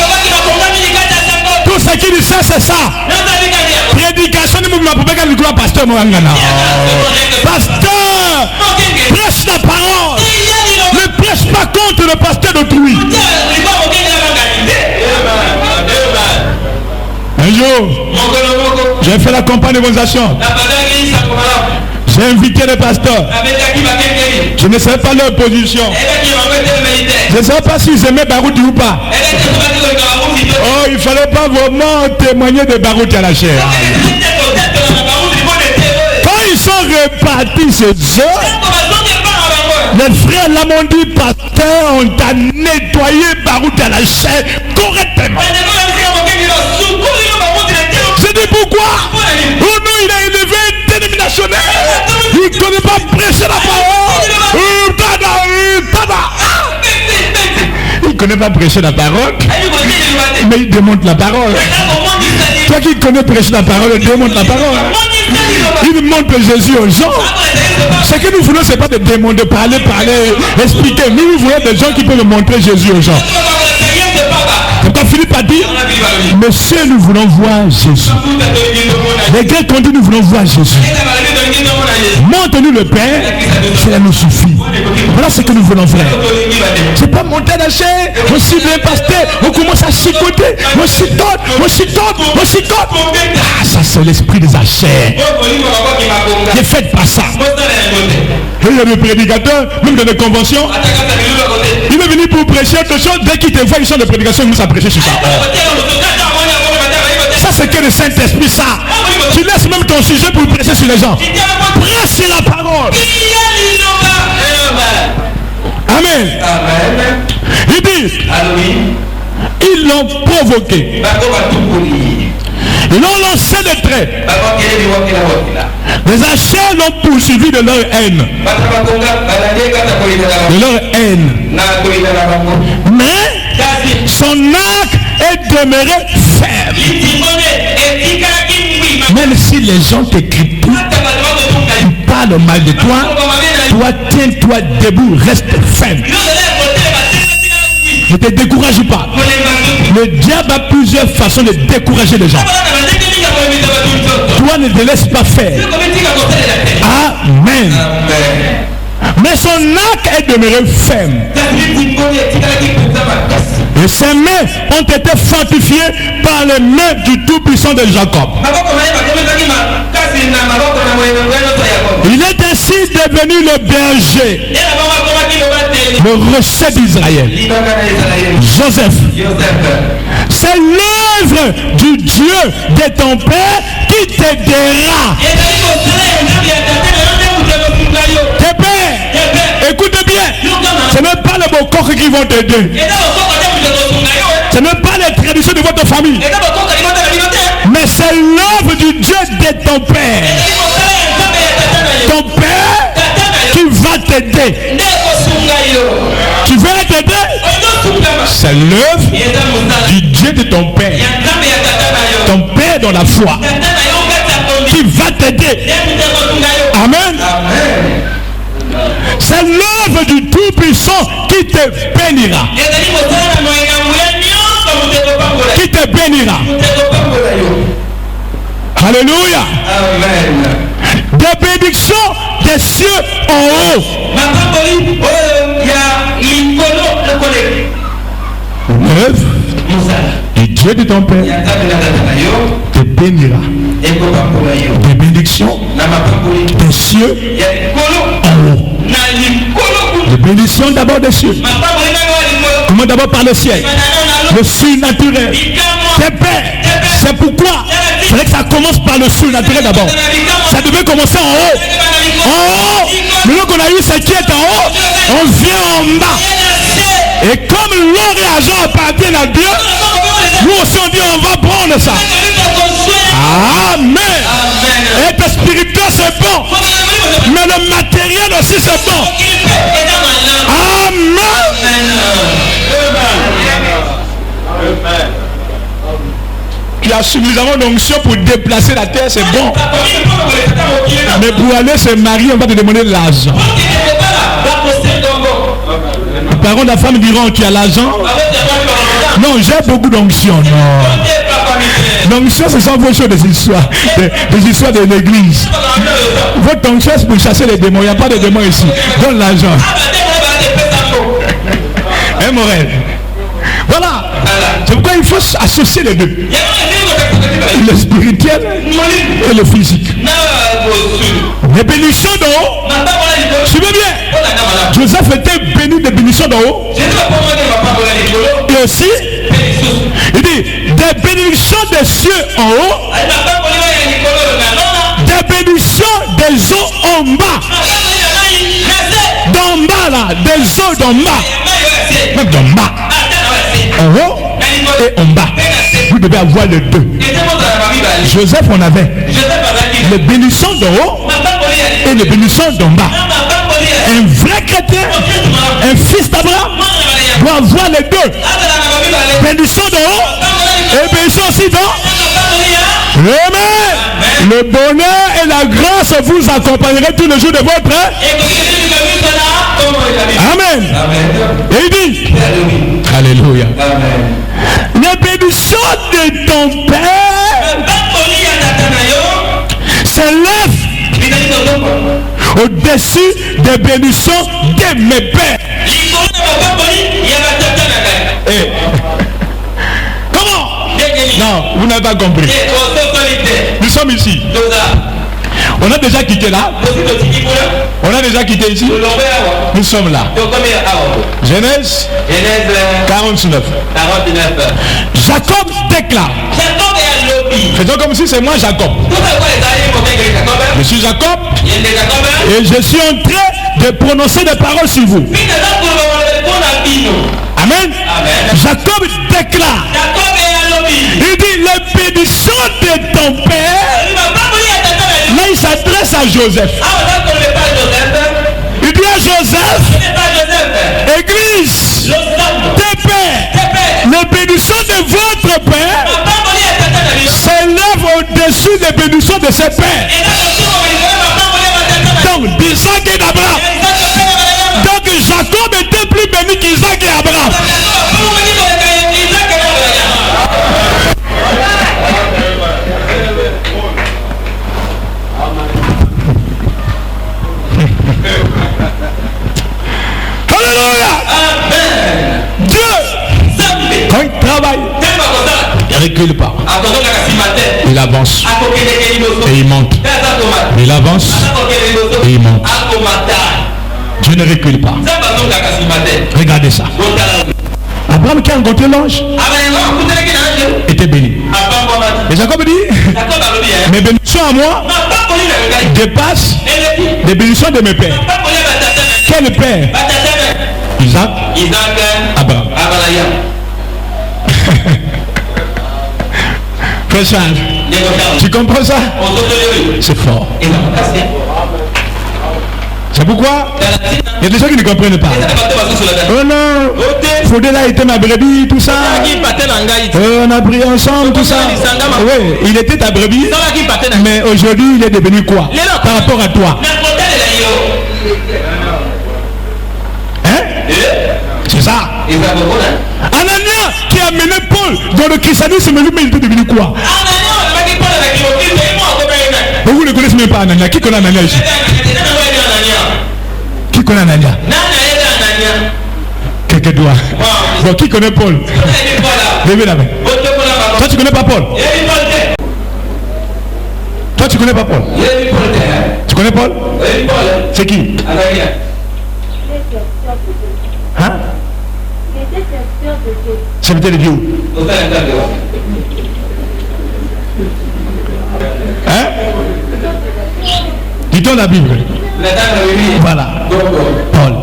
Tout ce qu'il sait c'est ça. Prédication ne me pas qu'à le pasteur Moangana. Pasteur, prêche la parole. Ne prêche pas contre le pasteur d'autrui. Un jour, j'ai fait la campagne d'évangélisation. J'ai invité les pasteurs. Je ne sais pas leur position. Je ne sais pas s'ils aimaient Barouti ou pas. Oh, il ne fallait pas vraiment témoigner de Barouti à la chair. Quand ils sont répartis chez eux, les frères là m'ont dit, pasteur, on t'a nettoyé Barouti à la chair correctement. Je dis pourquoi? Oh non, il a élevé dénominationnel. Il ne connaît pas prêcher la parole. Il ne connaît pas prêcher la parole. Mais il démonte la parole. Toi qui connais prêcher la parole, il démonte la parole. Il montre Jésus aux gens. Ce que nous voulons, ce n'est pas de démontrer, de parler, expliquer. Nous voulons des gens qui peuvent montrer Jésus aux gens. Quand Philippe a dit, monsieur, nous voulons voir Jésus. Les Grecs ont dit, nous voulons voir Jésus. Montre-nous le Père, cela nous suffit. Voilà ce que nous voulons faire. C'est pas monter la chair, on s'y bien pasteur, on commence à chicoter, on chicote. Ah, ça c'est l'esprit des achats. Ne faites pas ça. Et il y a des prédicateurs, même dans des conventions, il est venu pour prêcher quelque chose, dès qu'il te voit une sorte de prédication, il commence à prêcher sur ça. Ça c'est que le Saint-Esprit, ça. Tu laisses même ton sujet pour prêcher sur les gens. Prêche la parole. Amen. Il dit, ils l'ont provoqué. Ils l'ont lancé des traits. Les achats l'ont poursuivi de leur haine. Mais son arc est demeuré ferme. Même si les gens te critiquent, ils parlent mal de toi, toi tiens-toi debout, reste ferme. Ne te décourage pas. Le diable a plusieurs façons de décourager les gens. Toi ne te laisse pas faire. Amen. Mais son arc est demeuré ferme. Et ses mains ont été fortifiées par les mains du Tout-Puissant de Jacob. Il est ainsi devenu le berger, le rocher d'Israël. Joseph. C'est l'œuvre du Dieu de ton Père qui t'aidera. Tes pères, écoute bien, ce n'est pas les beaux coqs qui vont t'aider. Ce n'est pas les traditions de votre famille. Mais c'est l'œuvre du Dieu de ton Père. Ton Père qui va t'aider. Tu veux t'aider? C'est l'œuvre du Dieu de ton Père. Ton Père dans la foi. Qui va t'aider. Amen. C'est l'œuvre du Tout-Puissant qui te bénira. Qui te bénira. Alléluia. Amen. Des bénédictions des cieux en haut. L'œuvre du Dieu de ton Père te bénira. Des bénédictions des cieux en haut. Des bénédictions d'abord des cieux. Comment d'abord par le ciel? Le surnaturel. Tes pères. C'est pourquoi il fallait que ça commence par le surnaturel d'abord. Ça devait commencer en haut. En haut. Maintenant qu'on a eu ce qui est en haut, on vient en bas. Et comme l'or et l'argent appartiennent à Dieu, nous aussi on dit on va prendre ça. Amen. Être spirituel c'est bon. Mais le matériel aussi c'est bon. Amen. a suffisamment d'onction pour déplacer la terre, c'est bon. Mais pour aller se marier, on va te demander de l'argent. Par contre, la femme dira, tu as l'argent? Non, j'ai beaucoup d'onction. Non. L'onction, ce sont vos choses des histoires. Des histoires de l'église. Votre onction, c'est pour chasser les démons. Il n'y a pas de démons ici. Donne l'argent. Hein, Morel? Voilà. C'est pourquoi il faut associer les deux. Le spirituel et le physique. Les bénédictions d'en haut. Suivez bien. Joseph était béni des bénédictions d'en haut. Et aussi, il dit, des bénédictions des cieux en haut, des bénédictions des eaux en bas. D'en bas là, des eaux d'en bas. Même d'en bas. En haut et en bas. Vous devez avoir les deux. Joseph en avait les bénédictions d'en haut et les bénédictions d'en bas. Un vrai chrétien, un fils d'Abraham, doit avoir les deux. Bénédiction d'en haut et bénédiction aussi d'en bas. Amen. Le bonheur et la grâce vous accompagneront tous les jours de votre. Amen. Et il dit, alléluia. Les bénédictions de ton Père s'élèvent au-dessus des bénédictions de mes pères. Hey. Comment? Non, vous n'avez pas compris. Nous sommes ici. On a déjà quitté là. On a déjà quitté ici. Nous sommes là. Genèse 49. Jacob déclare. Faisons comme si c'est moi Jacob. Je suis Jacob et je suis en train de prononcer des paroles sur vous. Amen. Jacob déclare. Il dit les bénédictions de ton père. Là il s'adresse à Joseph. Il dit à Joseph, Église, tes pères, les bénédictions de votre père s'élèvent au-dessus des bénédictions de ses pères. Donc d'Isaac et d'Abraham. Donc Jacob était plus béni qu'Isaac et Abraham. Alléluia. Dieu, quand il travaille, il ne recule pas. Il avance et il monte. Il avance et il monte. Dieu ne recule pas. Regardez ça. Abraham qui a rencontré l'ange était béni. Et Jacob dit, mes bénédictions à moi dépassent les bénédictions de mes pères. Quel père? Isaac, Abraham. Frère Charles, tu comprends ça? C'est fort. C'est pourquoi il y a des gens qui ne comprennent pas. Oh non, Faudela était ma brebis, tout ça. On a pris ensemble, tout ça. Oui, il était ta brebis, mais aujourd'hui il est devenu quoi par rapport à toi? Hein? C'est ça. Anania qui a mené Paul dans le christianisme, lui, mais il était devenu quoi? Vous ne connaissez même pas Anania. Qui connaît Anania ici? Qui connaît Anania? Quelques doigts. Bon, qui connaît Paul? Levez la main. Toi tu connais pas Paul? Toi tu connais pas Paul? Tu connais Paul? C'est qui? Hein? Serviteur de Dieu. Hein? Dis-toi la Bible. Voilà. Paul.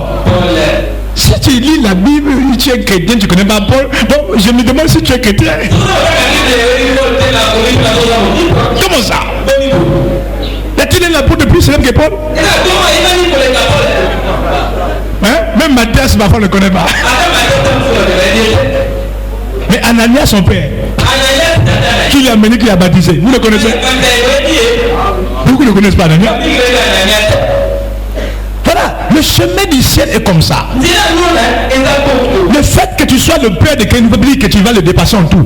Si tu lis la Bible, tu es chrétien, tu ne connais pas Paul. Bon, je me demande si tu es chrétien. Comment ça? Est-il l'apôtre plus célèbre que Paul? Hein? Même Matthias, ma femme ne connaît pas. Mais Anania, son père. qui l'a amené, qui l'a baptisé. Vous le connaissez? Beaucoup ne connaissent pas, Daniel. Voilà, le chemin du ciel est comme ça. Le fait que tu sois le père de quelqu'un, que tu vas le dépasser en tout.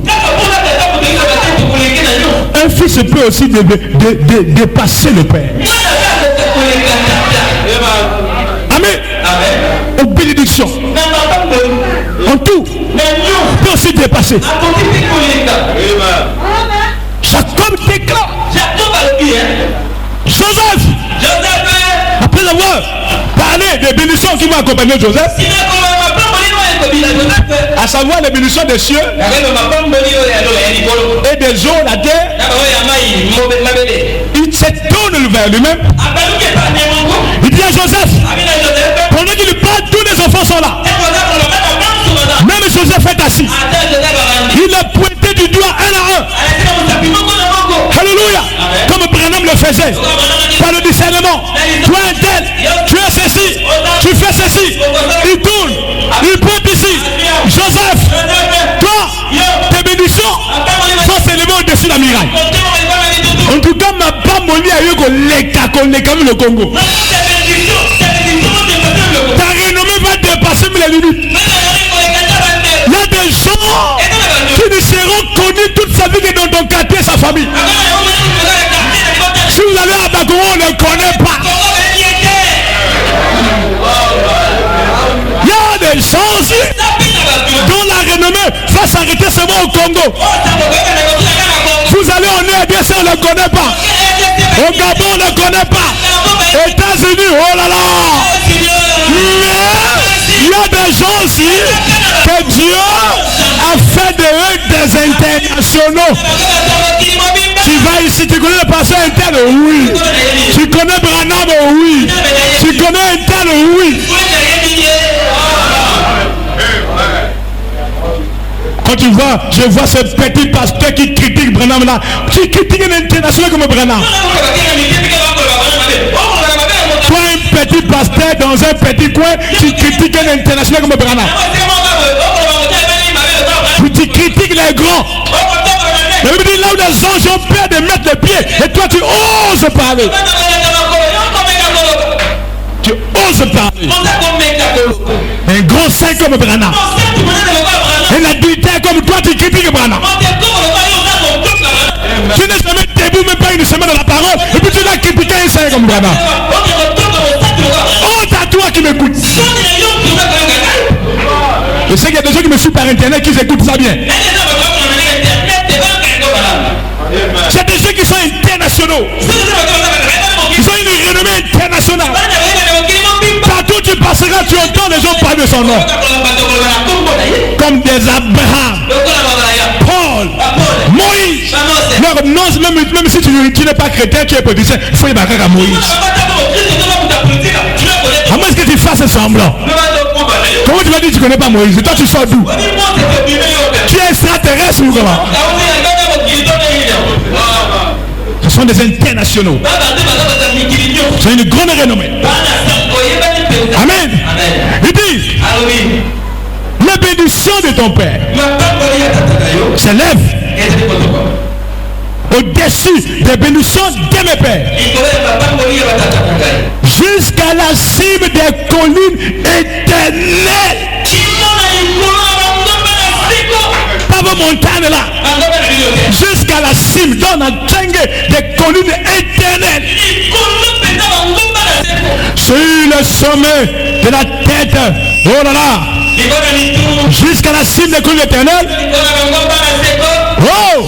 Un fils peut aussi dépasser le père. Amen. Aux bénédictions. En tout. Peut aussi dépasser. Jacob déclare. Joseph. Après avoir parlé des bénédictions qui vont accompagner Joseph, à savoir les bénédictions des cieux et des eaux, la terre, il se tourne vers lui-même. Il dit à Joseph, pendant qu'il lui parle, tous les enfants sont là. Même Joseph est assis. Il a pointé du doigt un à un. Alléluia. Comme Branham le faisait. Par le discernement. Toi un tel, tu es ceci, tu fais ceci. Il tourne, il pointe ici. Joseph, toi, tes bénédictions sont s'élever au-dessus de la muraille. En tout cas, ma femme m'a dit à le Congo. Ta renommée va dépasser les limites. Il y a des gens qui ne seront connus toute sa vie que dans ton quartier, sa famille. Si vous allez à Bagouro, on ne connaît pas. Il y a des gens aussi dont la renommée va s'arrêter seulement au Congo. Vous allez en RDC, on ne le connaît pas. Au Gabon, on ne le connaît pas. États-Unis, oh là là. Mais il y a des gens aussi que Dieu a fait de eux des internationaux. Tu vas ici, tu connais le pasteur interne, oui. Tu connais Branham, oui. Tu connais interne, oui. Quand tu vois, je vois ce petit pasteur qui critique Branham là, qui critique un international comme Branham. Toi, un petit pasteur dans un petit coin, tu critiques un international comme Branham. Tu critiques les grands. La Bible dit là où les anges ont peur de mettre les pieds, et toi tu oses parler. Tu oses parler. Un grand saint comme Branham. Un adultère comme toi, tu critiques Branham. Tu n'es jamais debout, même pas une semaine dans la parole, et puis tu vas critiquer un saint comme Branham. Honte à toi qui m'écoutes. Je sais qu'il y a des gens qui me suivent par internet qui écoutent ça bien. C'est des gens qui sont internationaux. Ils ont une renommée internationale. Partout où tu passeras, tu entends les gens parler de son nom. Comme des Abraham, Paul, Moïse. Non, même si tu n'es pas chrétien, tu es politicien, il faut y aller à Moïse. À moins que tu fasses semblant. Comment tu vas dire que tu ne connais pas Moïse? Toi tu sors d'où? Tu es extraterrestre ou comment? Ce sont des internationaux. C'est une grande renommée. Amen. Il dit, la bénédiction de ton père s'élève au-dessus des bénédictions de mes pères jusqu'à la cime des collines éternelles. Pas vos montagnes là, jusqu'à la cime dans la jungle des collines éternelles. Sur le sommet de la tête, oh là là, jusqu'à la cime des collines éternelles. Oh,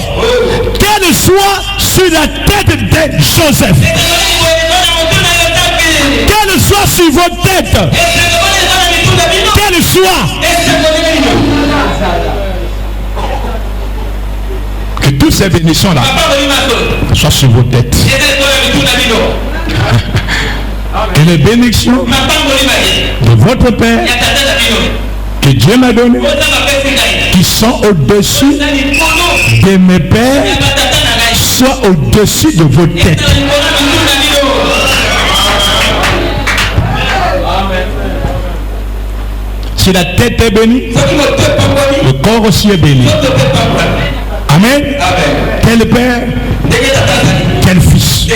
qu'elle soit sur la tête de Joseph, qu'elle soit sur vos têtes, qu'elle soit, que toutes ces bénédictions là soient sur vos têtes. Et les bénédictions de votre Père que Dieu m'a donné, qui sont au-dessus de mes pères, soient au-dessus de vos têtes. Si la tête est bénie, le corps aussi est béni. Amen. Quel père, quel fils.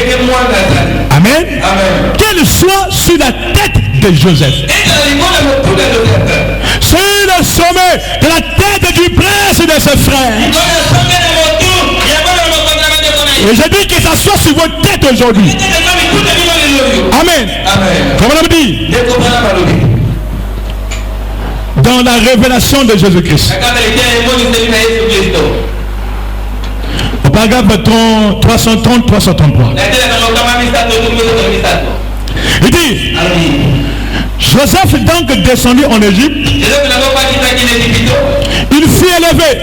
Amen. Qu'elle soit sur la tête de Joseph. Sur le sommet de la tête du prince et de ses frères. Et je dis que ça soit sur vos têtes aujourd'hui. Amen. Comment on dit? Dans la révélation de Jésus-Christ. Au paragraphe 330-333. Il dit, Joseph donc descendu en Égypte, il fut élevé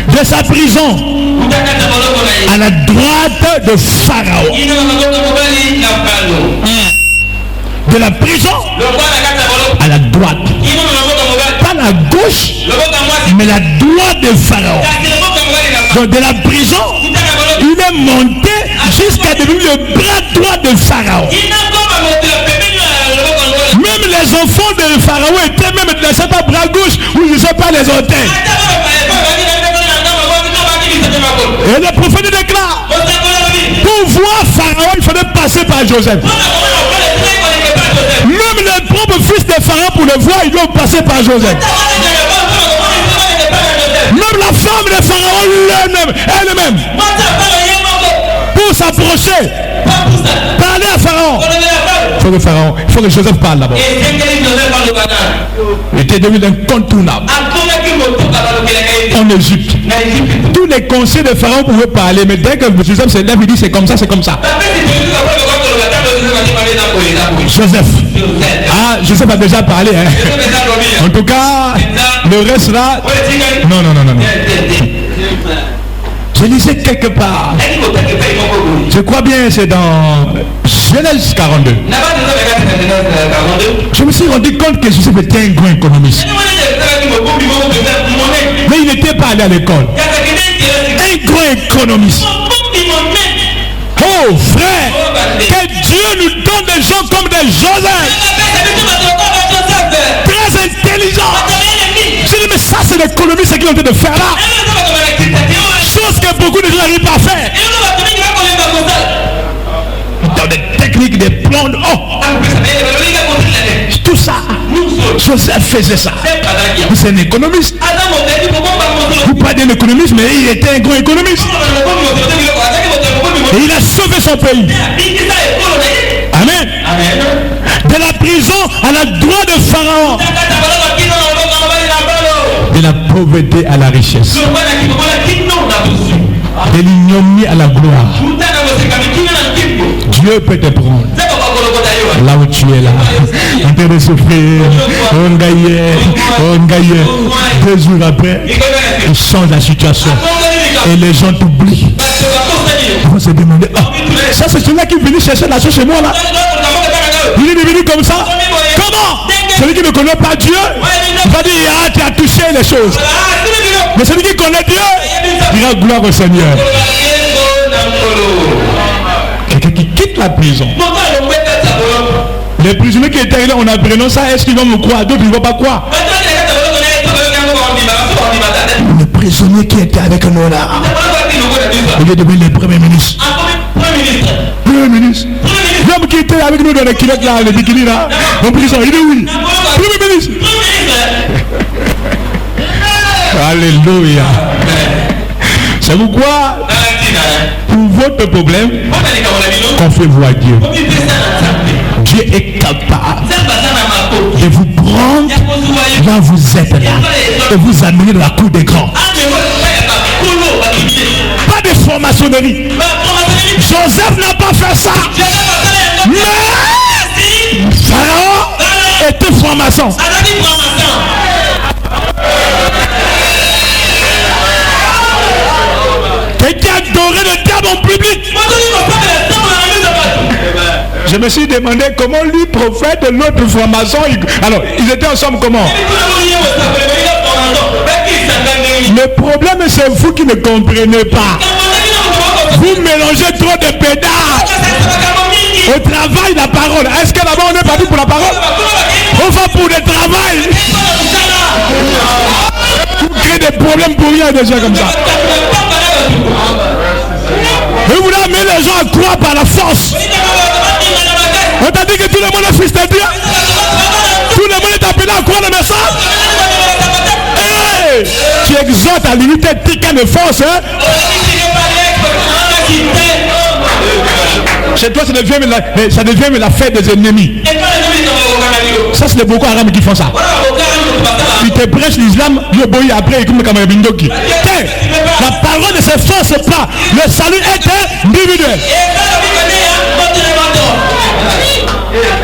de sa prison à la droite de Pharaon. De la prison à la droite. Pas la gauche, mais la droite de Pharaon. Donc de la prison, il est monté jusqu'à devenir le bras droit de Pharaon. Même les enfants de Pharaon étaient même ne sais pas bras gauche ou je ne sais pas les orteils. Et le prophète déclare, pour voir Pharaon, il fallait passer par Joseph. Même le propre fils de Pharaon, pour le voir, il doit passer par Joseph. Même la femme de Pharaon elle-même, pour s'approcher, parler à Pharaon. Il faut que Joseph parle d'abord. Il était devenu incontournable. En Égypte, tous les conseils de Pharaon pouvaient parler, mais dès que Joseph se lève, il dit c'est comme ça, c'est comme ça. Joseph. Ah, Joseph a déjà parlé. Hein. En tout cas, le reste là. Non. Je lisais quelque part. Je crois bien c'est dans Genèse 42. Je me suis rendu compte que Joseph était un grand économiste. Mais il n'était pas allé à l'école. Un grand économiste. Oh frère, que Dieu nous donne des gens comme des Joseph. Très intelligents. Je dis mais ça c'est l'économie, ce qu'ils ont en train de faire là. Chose que beaucoup de gens n'arrivent pas à faire. Dans des techniques, des plans. Oh, tout ça. Joseph faisait ça. C'est un économiste. Vous parlez d'un économiste, mais il était un grand économiste. Et il a sauvé son pays. Amen. De la prison à la droite de Pharaon. De la pauvreté à la richesse. De l'ignominie à la gloire. Dieu peut te prendre là où tu es là, en train de souffrir, on gagne. 2 jours après, il change la situation et les gens t'oublient. On va se demander, oh, ça c'est celui-là qui est venu chercher la chose chez moi là. Il est devenu comme ça. Comment? Celui qui ne connaît pas Dieu, il va dire, ah, tu as touché les choses. Mais celui qui connaît Dieu, il dira gloire au Seigneur. Quelqu'un qui quitte la prison. Les prisonniers qui étaient là, on apprenant ça, est-ce qu'ils vont me croire? D'autres, ils ne vont pas croire. Le prisonnier qui était avec nous là, il est devenu le premier ministre. Premier ministre. L'homme qui était avec nous dans les culottes là, les bikinis là, en prison, il dit oui. Premier ministre. Alléluia. C'est pourquoi, pour votre problème, confiez-vous à Dieu. Dieu est capable de vous prendre là où vous êtes là et vous amener dans la cour des grands. Pas de franc-maçonnerie. Joseph n'a pas fait ça. Mais Pharaon était franc-maçon. Et qui adorait le diable en public. Je me suis demandé comment lui, prophète, l'autre franc-maçon, alors ils étaient ensemble comment? Le problème c'est vous qui ne comprenez pas. Vous mélangez trop de pédales. Au travail, la parole. Est-ce que là-bas on est parti pour la parole? On va pour le travail. Vous créez des problèmes. problème pour rien déjà comme ça. Et vous amenez les gens à croire par la force. On t'a dit que tout le monde est fils de Dieu. Tout le monde est appelé à croire le message. Hey, tu exhortes à limiter tes de force. Hein? Chez toi, ça devient la fête des ennemis. Ça, c'est les Boko Haram qui font ça. Tu te prêches l'islam, après, la parole ne se force pas. Le salut est individuel.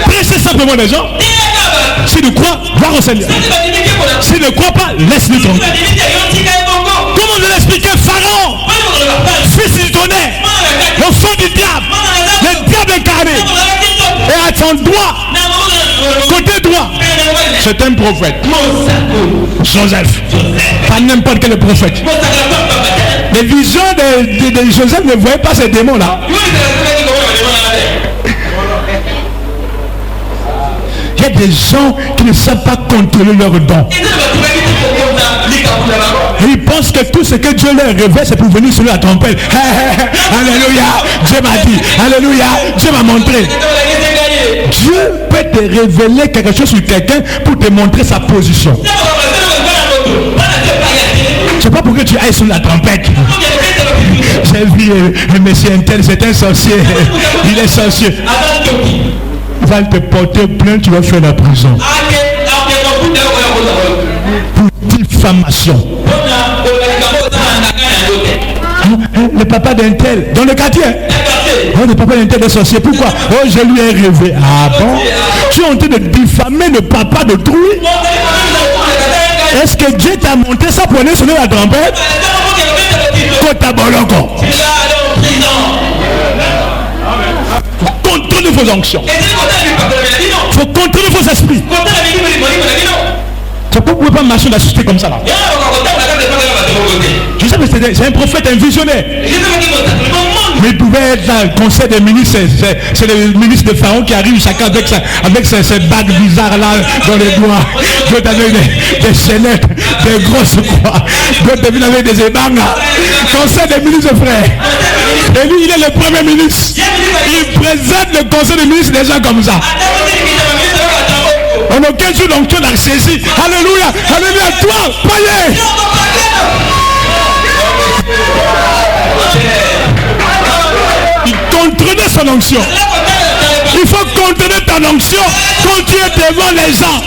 Prêchez simplement les gens. Si tu crois, va au Seigneur. Si tu ne crois pas, laisse-le tranquille. Comment je l'expliquais, Pharaon, fils du tonnerre, le fond du diable, le diable incarné, et à son droit, côté droit, c'est un prophète. Joseph, pas n'importe quel prophète. Les visions de Joseph ne voyaient pas ces démons-là. Il y a des gens qui ne savent pas contrôler leurs dons. Et ils pensent que tout ce que Dieu leur révèle, c'est pour venir sur la trompette. Alléluia, Dieu m'a dit. Alléluia, Dieu m'a montré. Dieu peut te révéler quelque chose sur quelqu'un pour te montrer sa position. C'est pas pour que tu ailles sur la trompette. J'ai vu monsieur Intel, c'est un sorcier. Il est sorcier. Il va te porter plainte, tu vas faire la prison. Pour diffamation. Le papa d'Intel, dans le quartier. Oh, le papa d'Intel est sorcier. Pourquoi? Oh, je lui ai rêvé. Ah bon? Tu es en train de diffamer le papa d'autrui? Est-ce que Dieu t'a montré ça pour aller sonner la trompette? Contrôlez vos onctions. Il faut contrôler vos esprits. Vous ne pouvez pas marcher dans la société comme ça là. Je sais que c'est un prophète, un visionnaire. Mais il pouvait être dans le conseil des ministres. C'est le ministre de Pharaon qui arrive chacun avec ses bagues bizarres là dans les doigts. D'autres avec des chaînettes, des grosses croix. D'autres avec des ébangas. Conseil des ministres frères. Et lui, il est le premier ministre. Il présente le conseil des ministres des gens comme ça. On a aucun jour donc tu l'as saisi. Alléluia. Alléluia. Toi, païen. Il contrôle son onction. Il faut contrôler ton onction quand tu es devant les gens.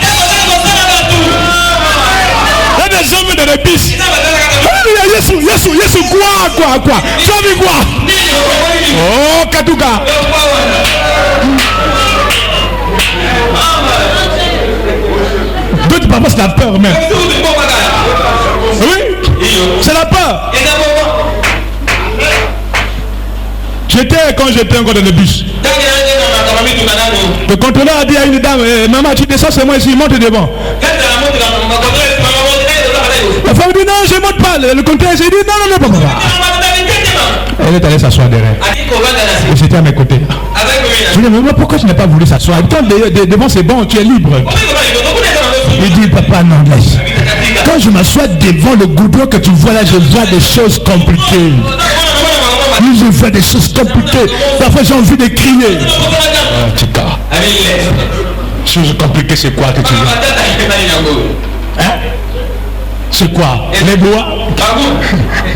Il y a des gens de l'épice. Alléluia. Yesu, quoi. Tu as vu quoi? Oh, Katouka. D'autres parfois c'est la peur même. Oui, c'est la peur. Quand j'étais encore dans le bus, le contrôleur a dit à une dame, maman tu descends, c'est moi ici, monte devant. La femme dit non, je ne monte pas. Le contrôleur s'est dit non, papa. Elle est allée s'asseoir derrière. Et j'étais à mes côtés. Je lui ai dit, mais pourquoi tu n'as pas voulu s'asseoir? Quand devant c'est bon, tu es libre. Il dit, papa, non, laisse. Quand je m'assois devant le goudron que tu vois là, je vois des choses compliquées. Oui, je vois des choses compliquées. Parfois j'ai envie de crier. Choses compliquées, c'est quoi que tu veux? Hein? C'est quoi? Les bois?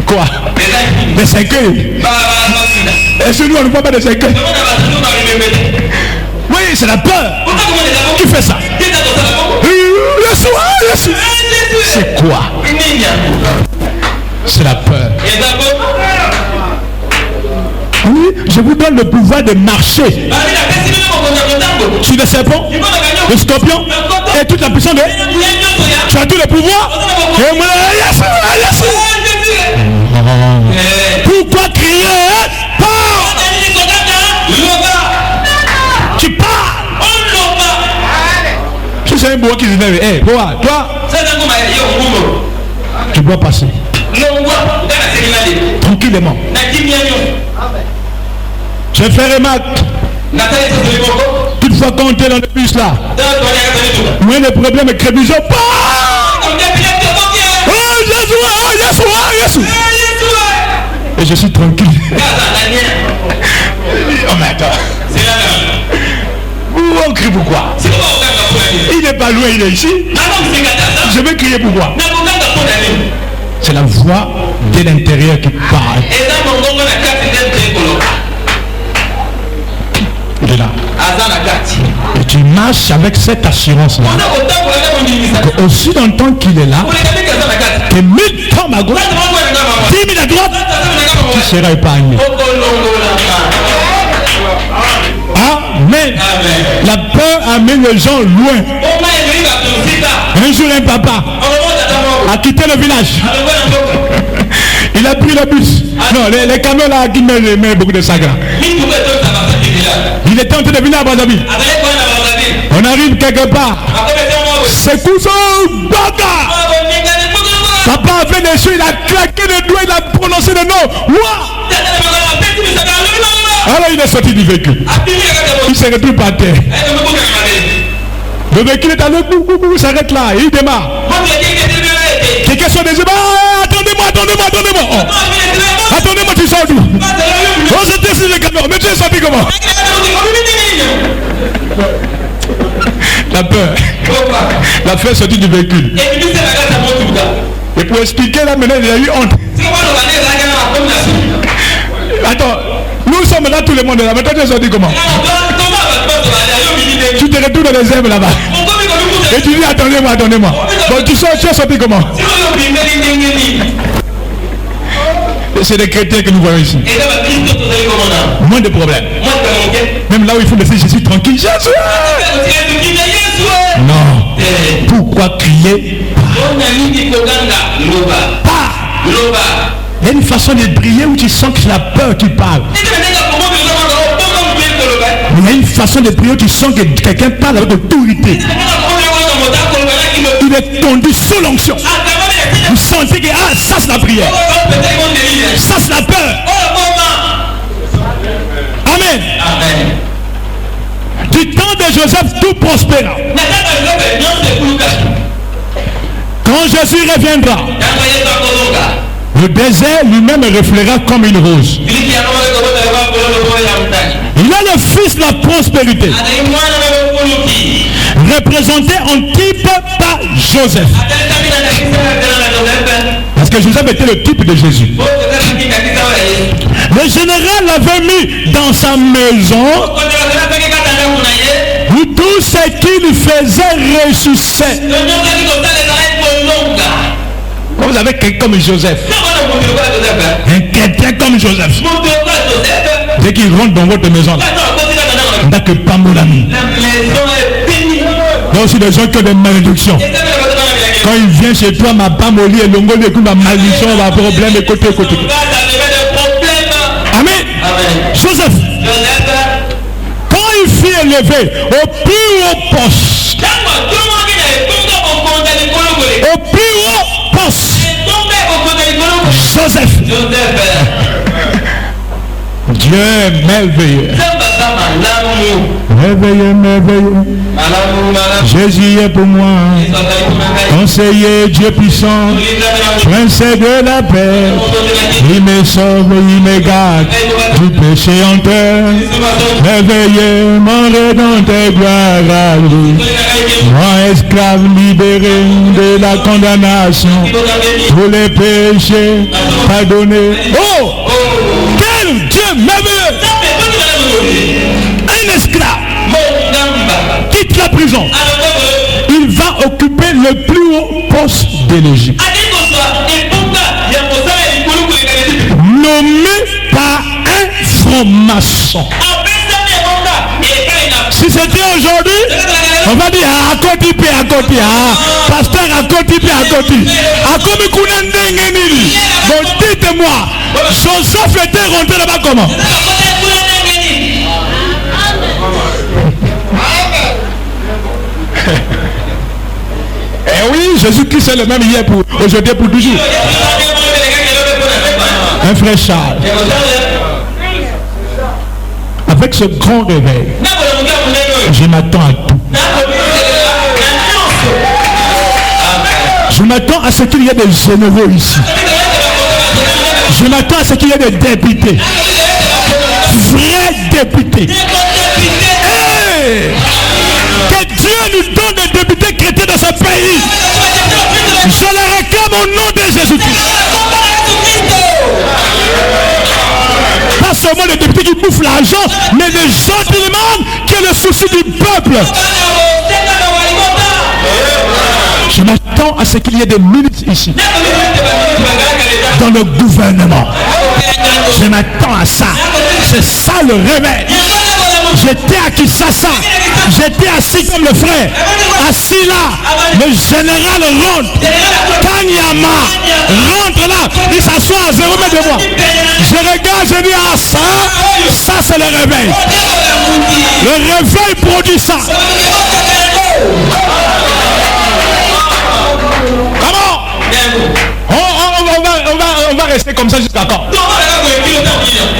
Quoi? Les cercueils? Est-ce que nous on ne voit pas des cercueils? Oui, c'est la peur. Qui fait ça? Yesu. C'est quoi? C'est la peur. Oui, je vous donne le pouvoir de marcher sur les serpents, le scorpion et toute la puissance de... Tu as tout le pouvoir. Et moi, Yesu. Pourquoi crier? Pars. Tu pars. Si c'est un bois qui se lève, hey, toi, tu dois passer tranquillement. Je fais remarque. Toutefois, quand on est dans le bus là, moi le problème est que nous oh Jésus, Et je suis tranquille. Oh mais attends. On crie pourquoi? Il n'est pas loin, il est ici. Je vais crier pourquoi? C'est la voix de l'intérieur qui parle. Il est là. Et tu marches avec cette assurance-là. Aussi longtemps qu'il est là, que 1000 tombent à gauche, 10 000 à droite, tu seras épargné. Amen. La peur amène les gens loin. Un jour, un papa a quitté le village. Il a pris le bus. Non, les camions là qui mettent beaucoup de sagas. Il était en train de venir à Brazzaville. On arrive quelque part. C'est cousin Baka. Papa a fait des choses, il a claqué le doigt, il a prononcé le nom. Alors il est sorti du véhicule. Il se retrouve par terre. Le véhicule est allé, s'arrête là, il démarre. Quelqu'un sont des attendez-moi. Oh. Attendez-moi, tu sors d'où? On se teste le camion, mais tu es sorti comment? La peur. La peur est sortie du véhicule. Et pour expliquer là maintenant, il a eu honte. Attends, nous sommes là, tout le monde est là. Maintenant, tu es sorti comment? Tu te retournes dans les herbes là-bas. Et tu dis attendez-moi. Bon, tu es sorti comment? C'est des chrétiens que nous voyons ici. Moins de problèmes. Même là où il faut laisser Jésus tranquille. Jésus! Non. Pourquoi crier? Pas. Il y a une façon de briller où tu sens que c'est la peur qui parle. Il y a une façon de prier où tu sens que quelqu'un parle avec autorité. Il est conduit sous l'onction. Vous sentez que ça c'est la prière. Ça c'est la peur. Amen. Du temps de Joseph, tout prospéra. Quand Jésus reviendra, le désert lui-même reflètera comme une rose. Il est le fils de la prospérité, représenté en type par Joseph. Parce que Joseph était le type de Jésus. Le général l'avait mis dans sa maison où tout ce qu'il faisait réussissait. Vous avez quelqu'un comme Joseph. Un chrétien comme Joseph. Dès qu'il rentre dans votre maison, il n'a que pas mon ami. Il y a aussi des gens qui ont des malédictions. Quand il vient chez toi, ma pamoli et l'ongo, ma malédiction, ma problème, et côté. Amen. Joseph, quand il fut élevé au plus haut poste, Joseph, Dieu est merveilleux. Merveilleux. Jésus est pour moi. Conseiller, Dieu puissant. Prince de la paix. Il me sauve, il me garde du péché honteux. Merveilleux, mon rédempteur, gloire à lui. Moi, esclave libéré de la condamnation. Tous les péchés pardonnés. Oh! Quel Dieu merveilleux! Un esclave quitte la prison. Il va occuper le plus haut poste de l'Égypte. Nommé par un franc-maçon. Si c'était aujourd'hui, on va dire à côté, pasteur à côté. Bon, dites-moi, Joseph était rentré là-bas comment? Eh oui, Jésus-Christ est le même hier pour aujourd'hui pour toujours. Un frère Charles, avec ce grand réveil, je m'attends à tout. Je m'attends à ce qu'il y ait des généraux ici. Je m'attends à ce qu'il y ait des députés. Vrais députés. Hey! Que Dieu nous donne des députés chrétiens dans ce pays. Je les réclame au nom de Jésus-Christ. Pas seulement les députés qui bouffent l'argent, mais des gentlemen qui ont le souci du peuple. Je m'attends à ce qu'il y ait des ministres ici dans le gouvernement. Je m'attends à ça. C'est ça le réveil. J'étais à Kinshasa. J'étais assis comme le frère. Assis là. Le général rentre. Kanyama rentre là. Il s'assoit à 0 mètre de moi. Je regarde, je dis, ah ça c'est le réveil. Le réveil produit ça. Comment? On va rester comme ça jusqu'à quand?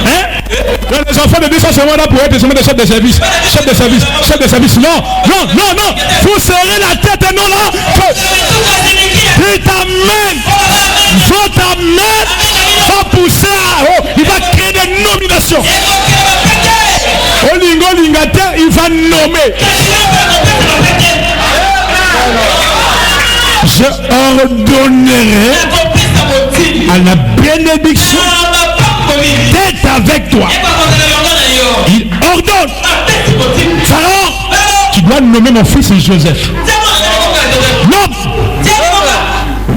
Hein? Les enfants de 200 seulement là pour être des chefs de service. Chef de service. Chef de service. Non. Vous serrez la tête et non là. Il t'amène. Votre amène va pousser à haut. Il va créer des nominations. Olingo Lingata, il va nommer. Je ordonnerai à la bénédiction d'être avec toi. Il ordonne. Pharaon, tu dois nommer mon fils Joseph. Non.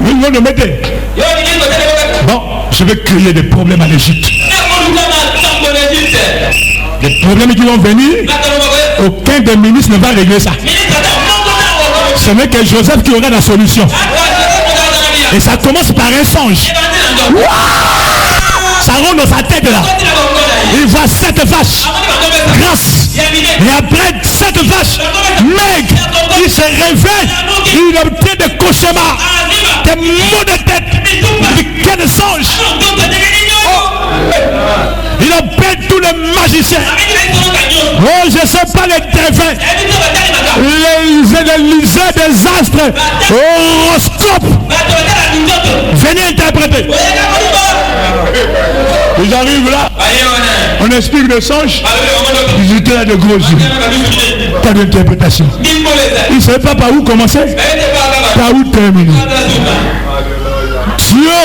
Ils vont le mettre. Bon, je vais créer des problèmes à l'Égypte. Les problèmes qui vont venir, aucun des ministres ne va régler ça. Ce n'est que Joseph qui aura la solution. Et ça commence par un songe. Ça rentre dans sa tête là. Il voit 7 vaches grasses. Et après 7 vaches maigres, il se réveille. Il obtient des cauchemars, des maux de tête. Quel songe. Il appelle tous les magiciens. Oh, je ne sais pas les défunts. Les des astres. Horoscope. Venez interpréter. Ils arrivent là. On explique le songe. Ils étaient là de gros yeux. Pas d'interprétation. Ils ne savaient pas par où commencer. Par où terminer. Dieu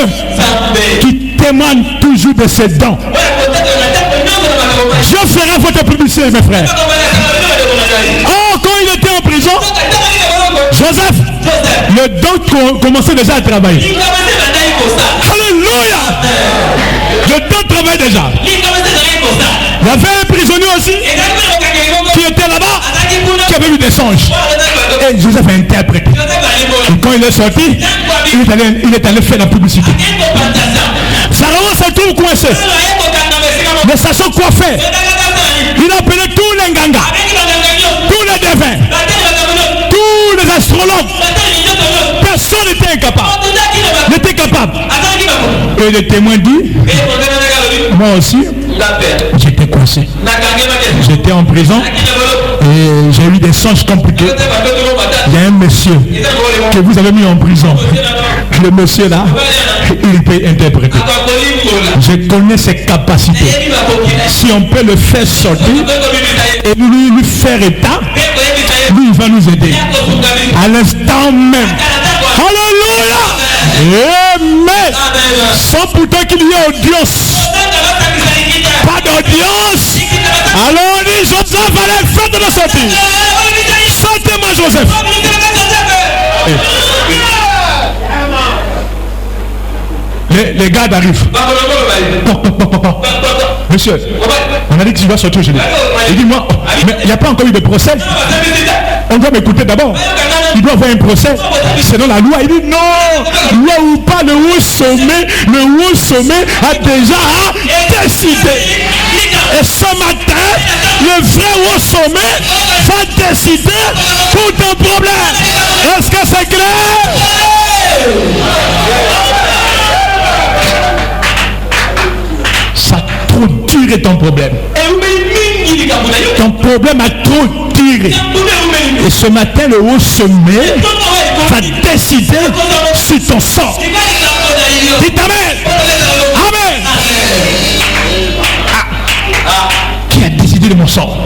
qui témoigne toujours de ses dons. Dieu fera votre publicité, mes frères. Oh, quand il était en prison, Joseph, le don commençait déjà à travailler. Alléluia. Le don travaille déjà. Il y avait un prisonnier aussi qui était là-bas, qui avait eu des songes. Et Joseph a interprété. Et quand il est sorti, il est allé faire la publicité. Pharaon se trouve coincé. Ne sachant quoi faire. Il a appelé tous les Nganga, tous les devins, tous les astrologues. Personne n'était capable. Et le témoin dit, moi aussi, j'étais coincé. J'étais en prison et j'ai eu des songes compliqués. Il y a un monsieur que vous avez mis en prison. Le monsieur là, il peut interpréter. Je connais ses capacités. Si on peut le faire sortir et lui faire état, lui il va nous aider. À l'instant même. Alléluia. Amen. Sans pourtant qu'il y ait audience. Pas d'audience. Alors on dit Joseph allait faire de la sortie. Sortez-moi Joseph. Les gardes arrivent. Monsieur, on a dit que tu vas sortir aujourd'hui. Il dit moi, mais il n'y a pas encore eu de procès. On doit m'écouter d'abord. Il doit avoir un procès. C'est dans la loi. Il dit non, loi ou pas, le haut sommet a déjà décidé. Et ce matin, le vrai haut sommet va décider pour ton problème. Est-ce que c'est clair? Ça a trop duré ton problème. Ton problème a trop duré. Et ce matin, le haut sommet va décider sur ton sort. Dites Amen. Amen. de mon sort.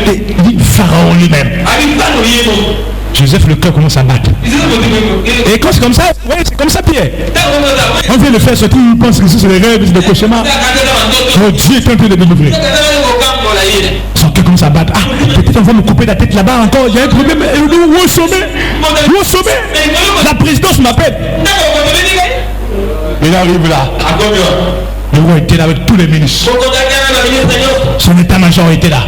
Et dit Pharaon lui-même. Joseph, le cœur commence à battre. Et quand c'est comme ça, ouais, c'est comme ça, Pierre. On vient le faire sortir, il pense que c'est des rêves, c'est des cauchemars. Oh, Dieu est en train de délivrer. Son cœur commence à battre. Ah, peut-être on va me couper la tête là-bas encore. Il y a un problème. Où au sommet? Où au sommet? La présidence m'appelle. Il arrive là. Le roi était là avec tous les ministres. Son état-major était là.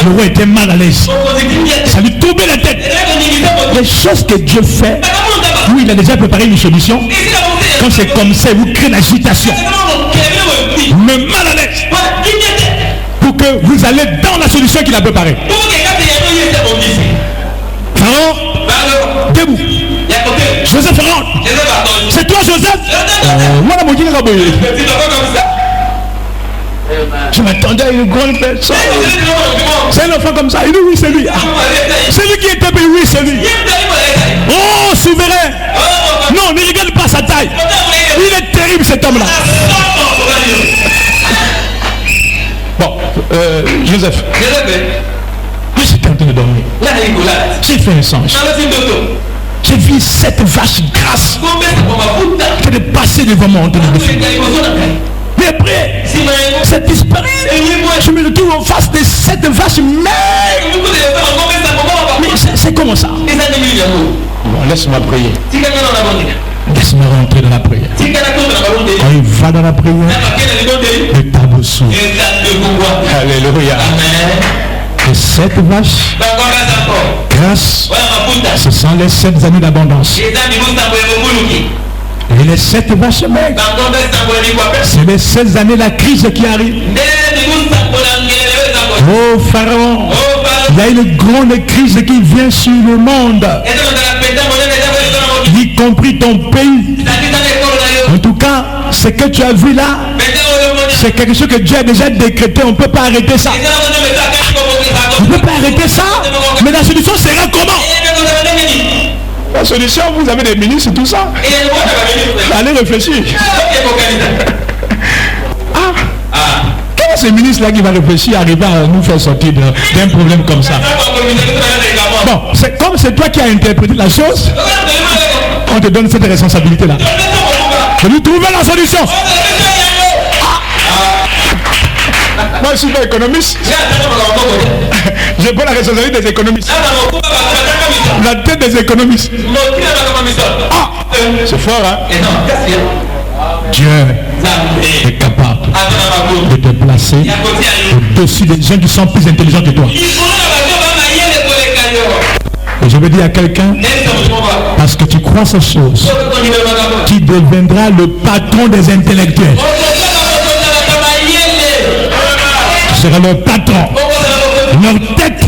Le roi était mal à l'aise. Ça lui tombait la tête. Les choses que Dieu fait, où il a déjà préparé une solution, quand c'est comme ça, vous créez l'agitation. Mais mal à l'aise. Pour que vous allez dans la solution qu'il a préparée. Pharaon, debout. Joseph rentre. C'est toi, Joseph? Voilà mon Dieu. Je m'attendais à une grande personne. C'est un enfant comme ça. Il dit oui, c'est lui. Ah. C'est lui qui était payé, oui, c'est lui. Oh, souverain. Non, ne regarde pas sa taille. Il est terrible, cet homme-là. Bon, Joseph. J'étais en train de dormir. J'ai fait un songe. J'ai vu cette vache grasse qui est passée devant moi en train de défiler. Mais après, c'est disparu. Je me retrouve en face de cette vache maigre. Mais c'est comment ça? Bon, laisse-moi prier. Laisse-moi rentrer dans la prière. Quand il va dans la prière, le tableau s'ouvre. Alléluia. Et cette vache, grâce, ce sont les 7 années d'abondance. Et les 7 vaches maigres, c'est les 16 années la crise qui arrive. Oh Pharaon, il y a une grande crise qui vient sur le monde, y compris ton pays. En tout cas, ce que tu as vu là, c'est quelque chose que Dieu a déjà décrété. On ne peut pas arrêter ça. On ne peut pas arrêter ça. Mais la solution sera comment? La solution, vous avez des ministres, tout ça. Allez réfléchir. Quel est ce ministre-là qui va réfléchir, arriver à nous faire sortir d'un problème comme ça? Bon, c'est comme c'est toi qui as interprété la chose, on te donne cette responsabilité-là. De lui trouver la solution. Moi, je suis pas économiste. Je prends la responsabilité des économistes. La tête des économistes. Ah, c'est fort, hein? Dieu est capable de te placer au-dessus des gens qui sont plus intelligents que toi. Et je veux dire à quelqu'un, parce que tu crois ces choses, tu deviendras le patron des intellectuels. Tu seras leur patron, leur tête.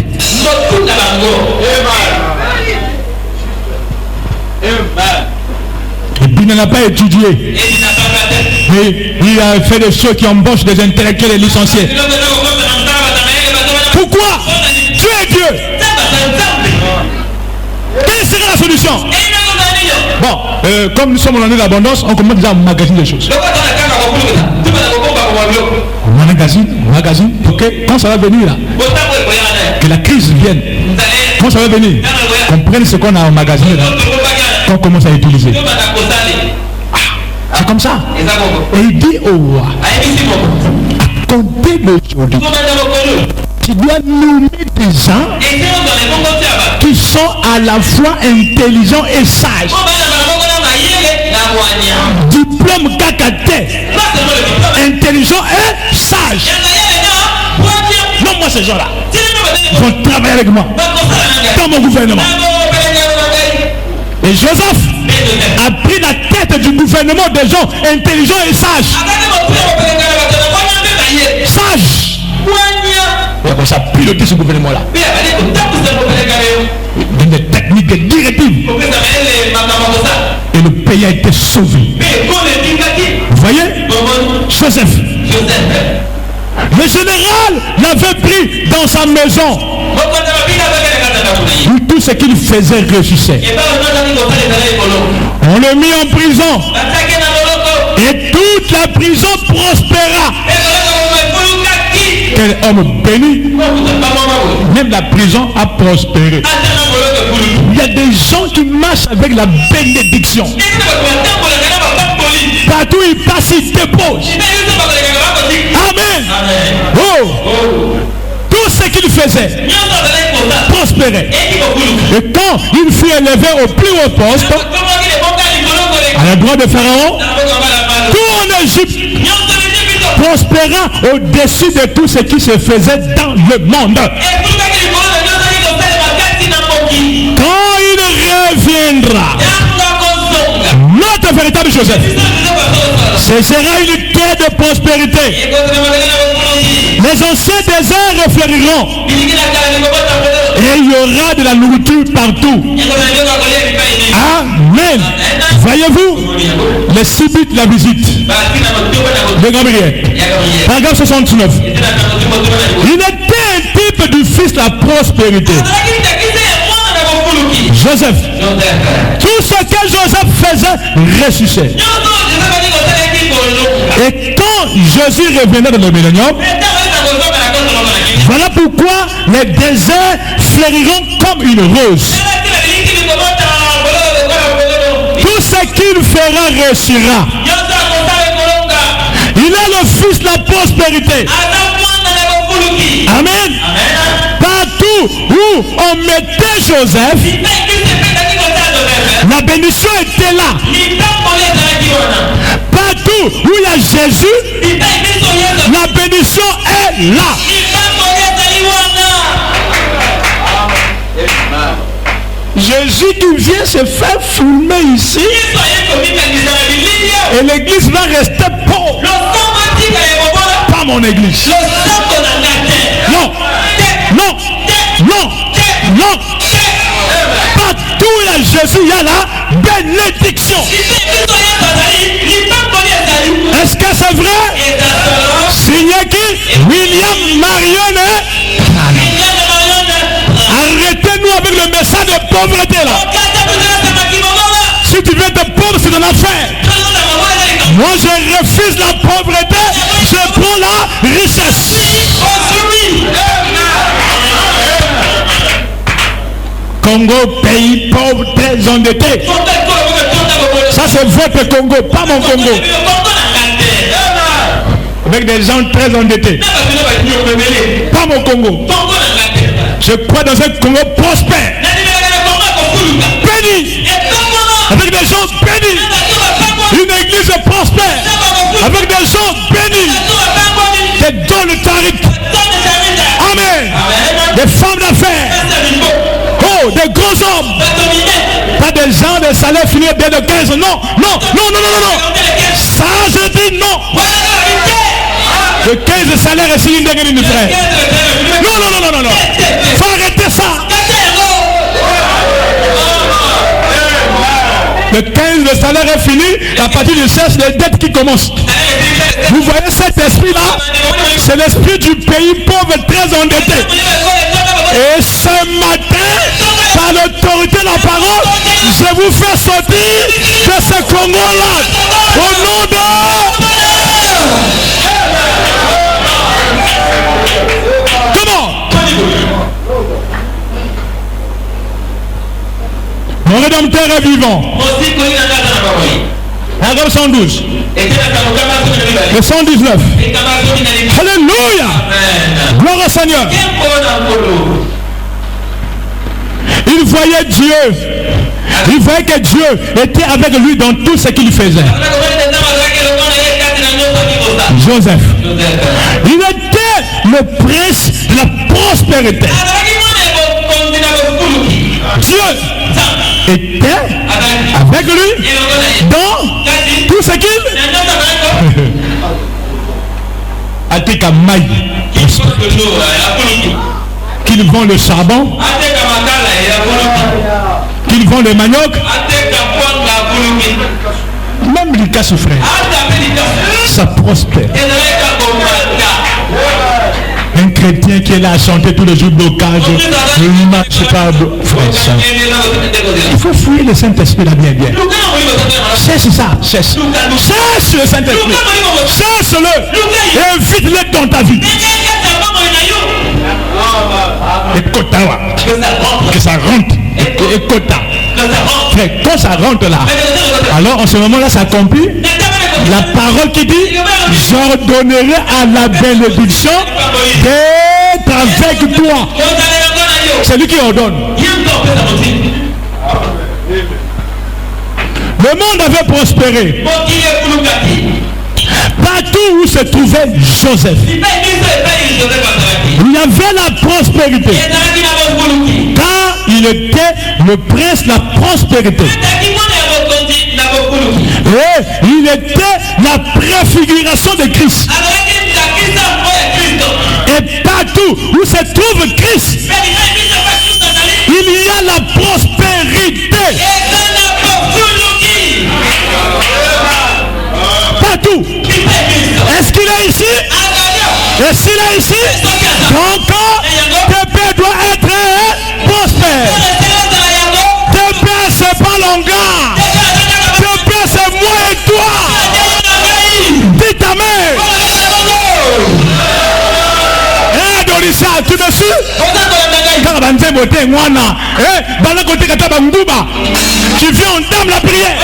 Et puis il n'a pas étudié. Mais il a fait des choses qui embauchent des intellectuels et licenciés. Pourquoi? Dieu est Dieu. Quelle sera la solution? Bon, comme nous sommes en année d'abondance, on commence déjà à magasiner des choses. Magazine, pour que quand ça va venir là, que la crise vienne, quand ça va venir, qu'on prenne ce qu'on a emmagasiné là, qu'on commence à utiliser. C'est comme ça. Et il dit au roi, à compter d'aujourd'hui, tu dois nommer des gens qui sont à la fois intelligents et sages. Diplôme cacaté, intelligent et sage. Non, moi ces gens-là vont travailler avec moi dans mon gouvernement. Et Joseph a pris la tête du gouvernement des gens intelligents et sages. Sages. Et comme ça, piloter ce gouvernement-là. Dans des techniques, des directives. Et le pays a été sauvé. Vous voyez? Joseph. Le général l'avait pris dans sa maison. Où tout ce qu'il faisait réussissait. On le mit en prison. Et toute la prison prospéra. Quel homme béni. Même la prison a prospéré. Il y a des gens qui marchent avec la bénédiction. Partout ils passent, ils déposent. Amen. Oh. Tout ce qu'il faisait prospérait. Et quand il fut élevé au plus haut poste, à la droite de Pharaon, tout en Égypte prospéra au-dessus de tout ce qui se faisait dans le monde. Quand il reviendra, notre véritable Joseph, ce sera une quête de prospérité. Les anciens déserts refleuriront et il y aura de la nourriture partout. Amen. Voyez-vous les 6 buts de la visite de Gabriel. Paragraphe 69. Il était un type du fils de la prospérité. Joseph. Tout ce que Joseph faisait ressuscitait. Et quand Jésus revenait dans le millénium, voilà pourquoi les déserts fleuriront comme une rose. Tout ce qu'il fera réussira. Il est le fils de la prospérité. Amen. Partout où on mettait Joseph, la bénédiction était là. Partout où il y a Jésus, la bénédiction est là. Jésus qui vient se faire filmer ici, et l'église va rester pauvre. Pas mon église. Non, non, non, non. Partout où il y a Jésus, il y a la bénédiction. Est-ce que c'est vrai? Signé qui? William Marion. Arrêtez-nous avec le message de pauvreté là. Si tu veux être pauvre, c'est ton affaire. Moi, je refuse la pauvreté. Je prends la richesse. Congo, pays pauvre, très endetté. Ça, c'est votre Congo, pas mon Congo. Avec des gens très endettés. Pas mon Congo. Je crois dans un Congo prospère. Béni. Avec des gens bénis. Une église prospère. Avec des gens bénis. Des dons de tarifs. Amen. Des femmes d'affaires. Oh, des gros hommes. Pas des gens de salaire fini dès le 15. Non, non, non, non, non, non. Ça, je dis non. Le 15 de salaire est signé une frère. Non, non, non, non, non, non. Faut arrêter ça. Le 15 de salaire est fini. À partir du 16, les dettes qui commencent. Vous voyez cet esprit-là? C'est l'esprit du pays pauvre très endetté. Et ce matin, par l'autorité de la parole, je vous fais sortir de ce Congo-là. Au nom de... Comment? Mon Rédempteur est vivant. Paragraphe 112. Le 119. Alléluia. Gloire au Seigneur. Il voyait Dieu. Il voyait que Dieu était avec lui dans tout ce qu'il faisait. Joseph. Il était le prince de la prospérité. Dieu était avec lui dans tout ce qu'il Atika Maï, qu'il vend le charbon, qu'il vend le manioc, même Lucas souffrait. Ça prospère. Un chrétien qui est là à chanter tous les jours blocage, il marche pas, frère. Il faut fouiller le Saint-Esprit là bien. Cherche ça, cherche. Cherche le Saint-Esprit. Cherche-le. Et invite-le dans ta vie. Que ça rentre. Quand ça rentre là, alors en ce moment-là, ça accomplit la parole qui dit, j'ordonnerai à la bénédiction d'être avec toi. C'est lui qui ordonne. Le monde avait prospéré. Partout où se trouvait Joseph, il y avait la prospérité. Car il était le prince de la prospérité. Et il était la préfiguration de Christ. Et partout où se trouve Christ, il y a la prospérité. Partout. Est-ce qu'il est ici? Et s'il est ici, donc tes pères doivent être prospères. Tes pères, c'est pas l'ongard. Tes pères, c'est moi et toi. Dites amen. Eh, Dorissa, tu me suis? Tu viens, on dame la prière.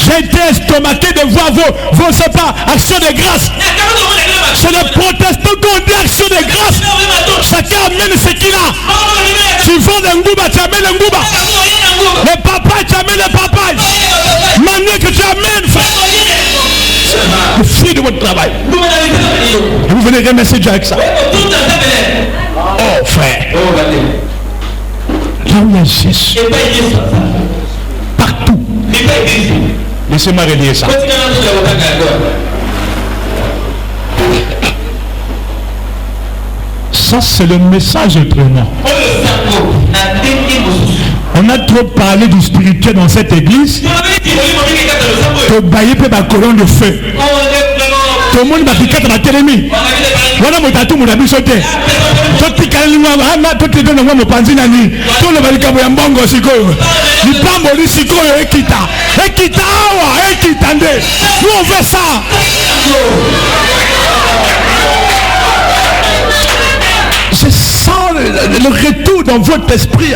J'ai été estomaqué de voir vos c'est pas, actions de grâce. C'est les protestants qui ont dit action de grâce. Chacun amène ce qu'il a. Tu vends le ngouba, tu amènes le ngouba. Les papas, tu amènes les papas. Manu que tu amènes, frère. Le fruit de votre travail. Vous venez remercier Dieu avec ça. Oh frère. Là où il y a Jésus. Partout. Laissez-moi relier ça. Ça, c'est le message autrement. On a trop parlé du spirituel dans cette église. Que bailler peut la colonne de feu. Tout le monde va piquer dans la télémie. Voilà mon tatou, mon ami sauté. Tout le monde va piquer dans la panzinani. Tout le monde va piquer dans la siko. Il pas mourir siko et kita. Et kita, et kita. Nous on veut ça. Je sens le retour dans votre esprit.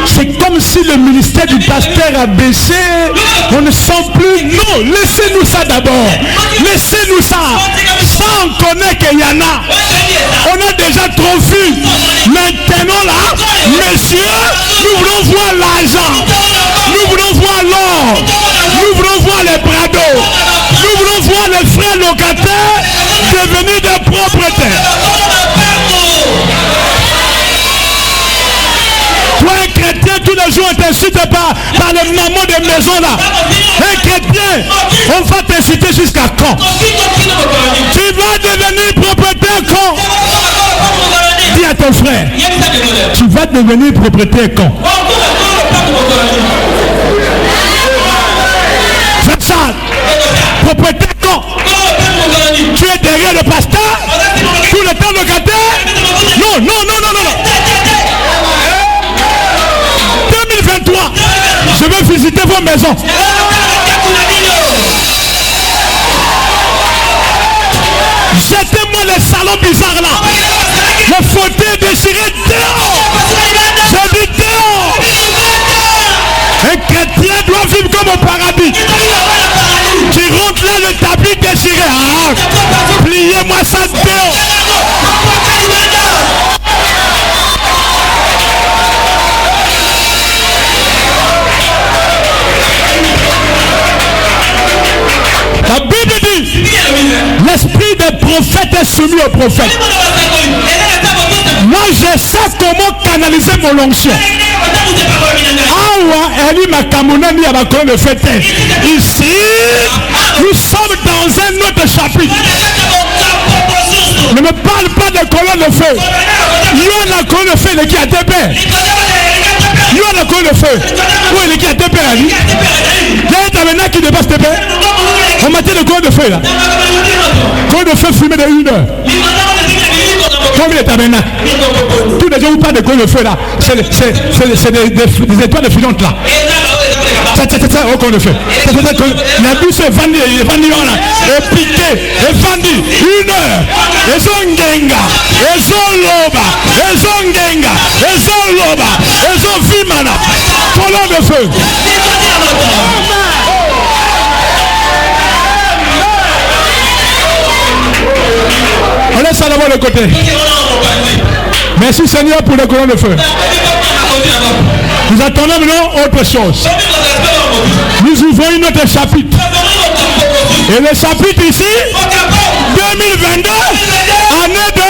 C'est comme si le ministère du pasteur a baissé. On ne sent plus. Non, laissez-nous ça d'abord. Laissez-nous ça. Ça, on connaît qu'il y en a. On a déjà trop vu. Maintenant là, messieurs, nous voulons voir l'argent. Nous voulons voir l'or. Nous voulons voir les brados. Nous voulons voir les frères locataires devenir des propriétaires. Toi, un chrétien, tous les jours, on t'incite par les mamans de maison là. Un chrétien, on va t'inciter jusqu'à quand? Tu vas devenir propriétaire quand? Dis à ton frère, tu vas devenir propriétaire quand? Faites ça. Propriétaire quand? Tu es derrière le pasteur? Tout le temps locataire? Non, non, non, non, non. 2023, je vais visiter vos maisons. Jetez-moi les salons bizarres là. Les fauteuils déchirés dehors. J'ai dit dehors. Un chrétien doit vivre comme au paradis. Tu rentres là, le tapis déchiré. Ah, pliez-moi ça dehors. La Bible dit, l'esprit des prophètes est soumis aux prophètes. Moi, je sais comment canaliser mon onction. Ici, nous sommes dans un autre chapitre. Ne me parle pas de colonne de feu. Il y a la colonne de feu qui a été père. Il y a la colonne de feu. Où est-ce qui a été père? Il y a un tabernacle qui dépasse tes pères. On mettait le colonne de feu là. Colonne de feu fumé de 1 heure. Combien de tabernacles? Tous les gens où parlent de colonne de feu là, c'est des étoiles de filantes là. au qu'on le fait. La bus est vendue, et piqué, et vendu 1 heure. Et son genga, et son loba, et son genga, et son loba, et son fimana. Colonne de feu. On laisse ça d'abord le côté. Merci Seigneur pour le colonne de feu. Nous attendons maintenant autre chose. Nous ouvrons une autre chapitre. Et le chapitre ici, 2022, année de...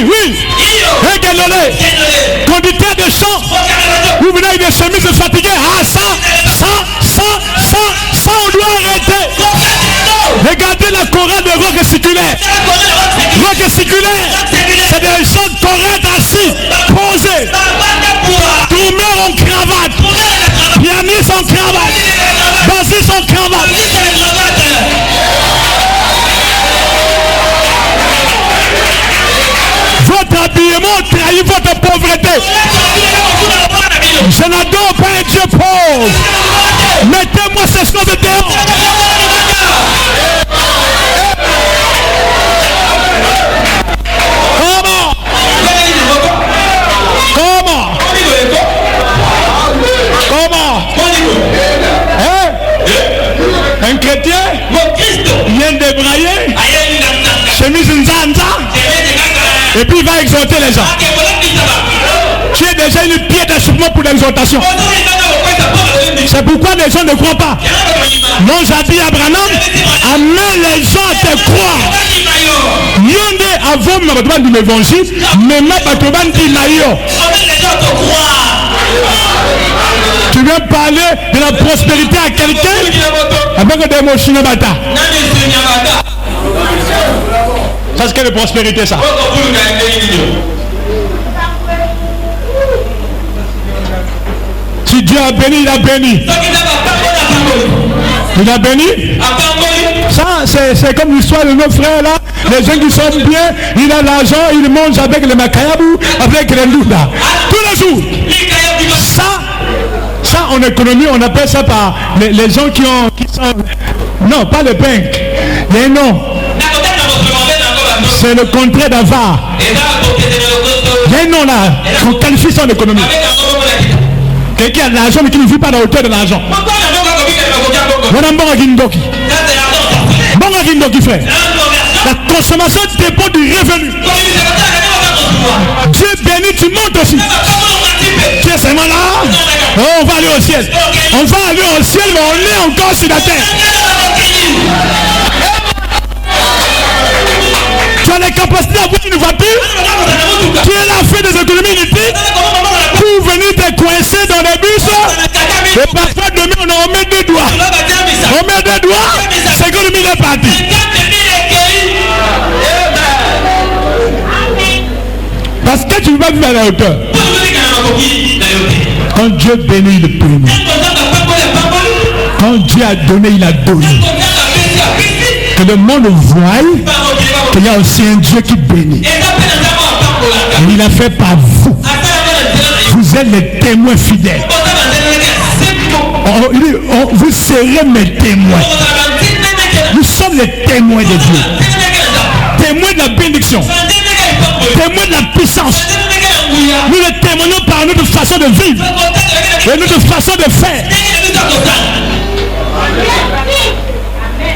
Oui. Regardez, conducteur de chant, vous venez avec des chemises fatiguées. Ah, ça, on doit arrêter. Regardez la chorale de rock circulaire. Rock circulaire, c'est des gens corrects assis, posés. Tourneurs en cravate, pianistes en cravate, bassistes en cravate. Votre habillement trahit votre pauvreté. Je n'adore pas un Dieu pauvre. Mettez-moi ces choses dehors. Comment? Hein? Un chrétien vient débrailler, chemise nzanza, et puis il va exhorter les gens. Tu es déjà une pierre d'achoppement pour l'exhortation. C'est pourquoi les gens ne croient pas. Non, j'ai dit à Branham, amène les gens à te croire. Yonde avant de l'évangile, mais ma batoban dit naïo. Tu viens parler de la prospérité à quelqu'un avec des mots chinabata. Ça, c'est quelle prospérité, ça? Si Dieu a béni, il a béni. Il a béni. Ça, c'est comme l'histoire de nos frères là. Les gens qui sont bien, il a l'argent, il mange avec les macayabou, avec les louda. Tous les jours. Ça, en économie, on appelle ça par les gens qui sont... Non, pas le banque. Les noms. C'est le contraire d'avare. Les noms là, qu'on qualifie ça en économie. Quelqu'un a de l'argent mais qui ne vit pas dans la hauteur de l'argent. Bon, frère. La consommation dépend du revenu. Dieu béni, tu montes aussi. Tu es seulement là. Oh, on va aller au ciel. On va aller au ciel, mais on est encore sur la terre. Tu as la capacité d'avoir une voiture. Tu es là, fait des économies inutiles pour venir te coincer dans les bus. Et parfois demain on met 2 doigts. On met 2 doigts, c'est l'économie est partie. Parce que tu ne vas vivre à la hauteur. Quand Dieu bénit, il bénit. Quand Dieu a donné, il a donné. Que le monde voie qu'il y a aussi un Dieu qui bénit. Et il a fait par vous. Vous êtes les témoins fidèles. Vous serez mes témoins. Nous sommes les témoins de Dieu. Témoins de la bénédiction. Témoins de la puissance. Nous les témoignons par notre façon de vivre et notre façon de faire.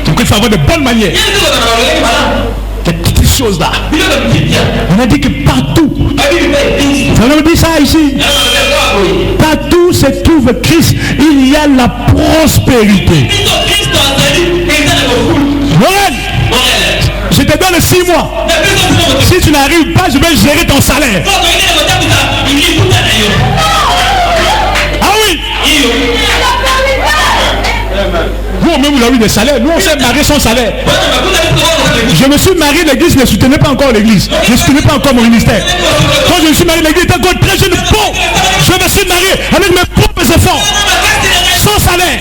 Donc il faut avoir de bonnes manières. Des petites choses là. On a dit que partout, on a dit ça ici, partout se trouve Christ, il y a la prospérité. Noël, je te donne 6 mois. Si tu n'arrives pas, je vais gérer ton salaire. Ah oui. Nous, même vous avez des salaires. Nous, on s'est marié sans salaire. Je me suis marié, l'église ne soutenait pas encore l'église. Je ne soutenais pas encore mon ministère. Quand je me suis marié, l'église était encore très jeune. Bon, je me suis marié avec mes propres efforts. Sans salaire.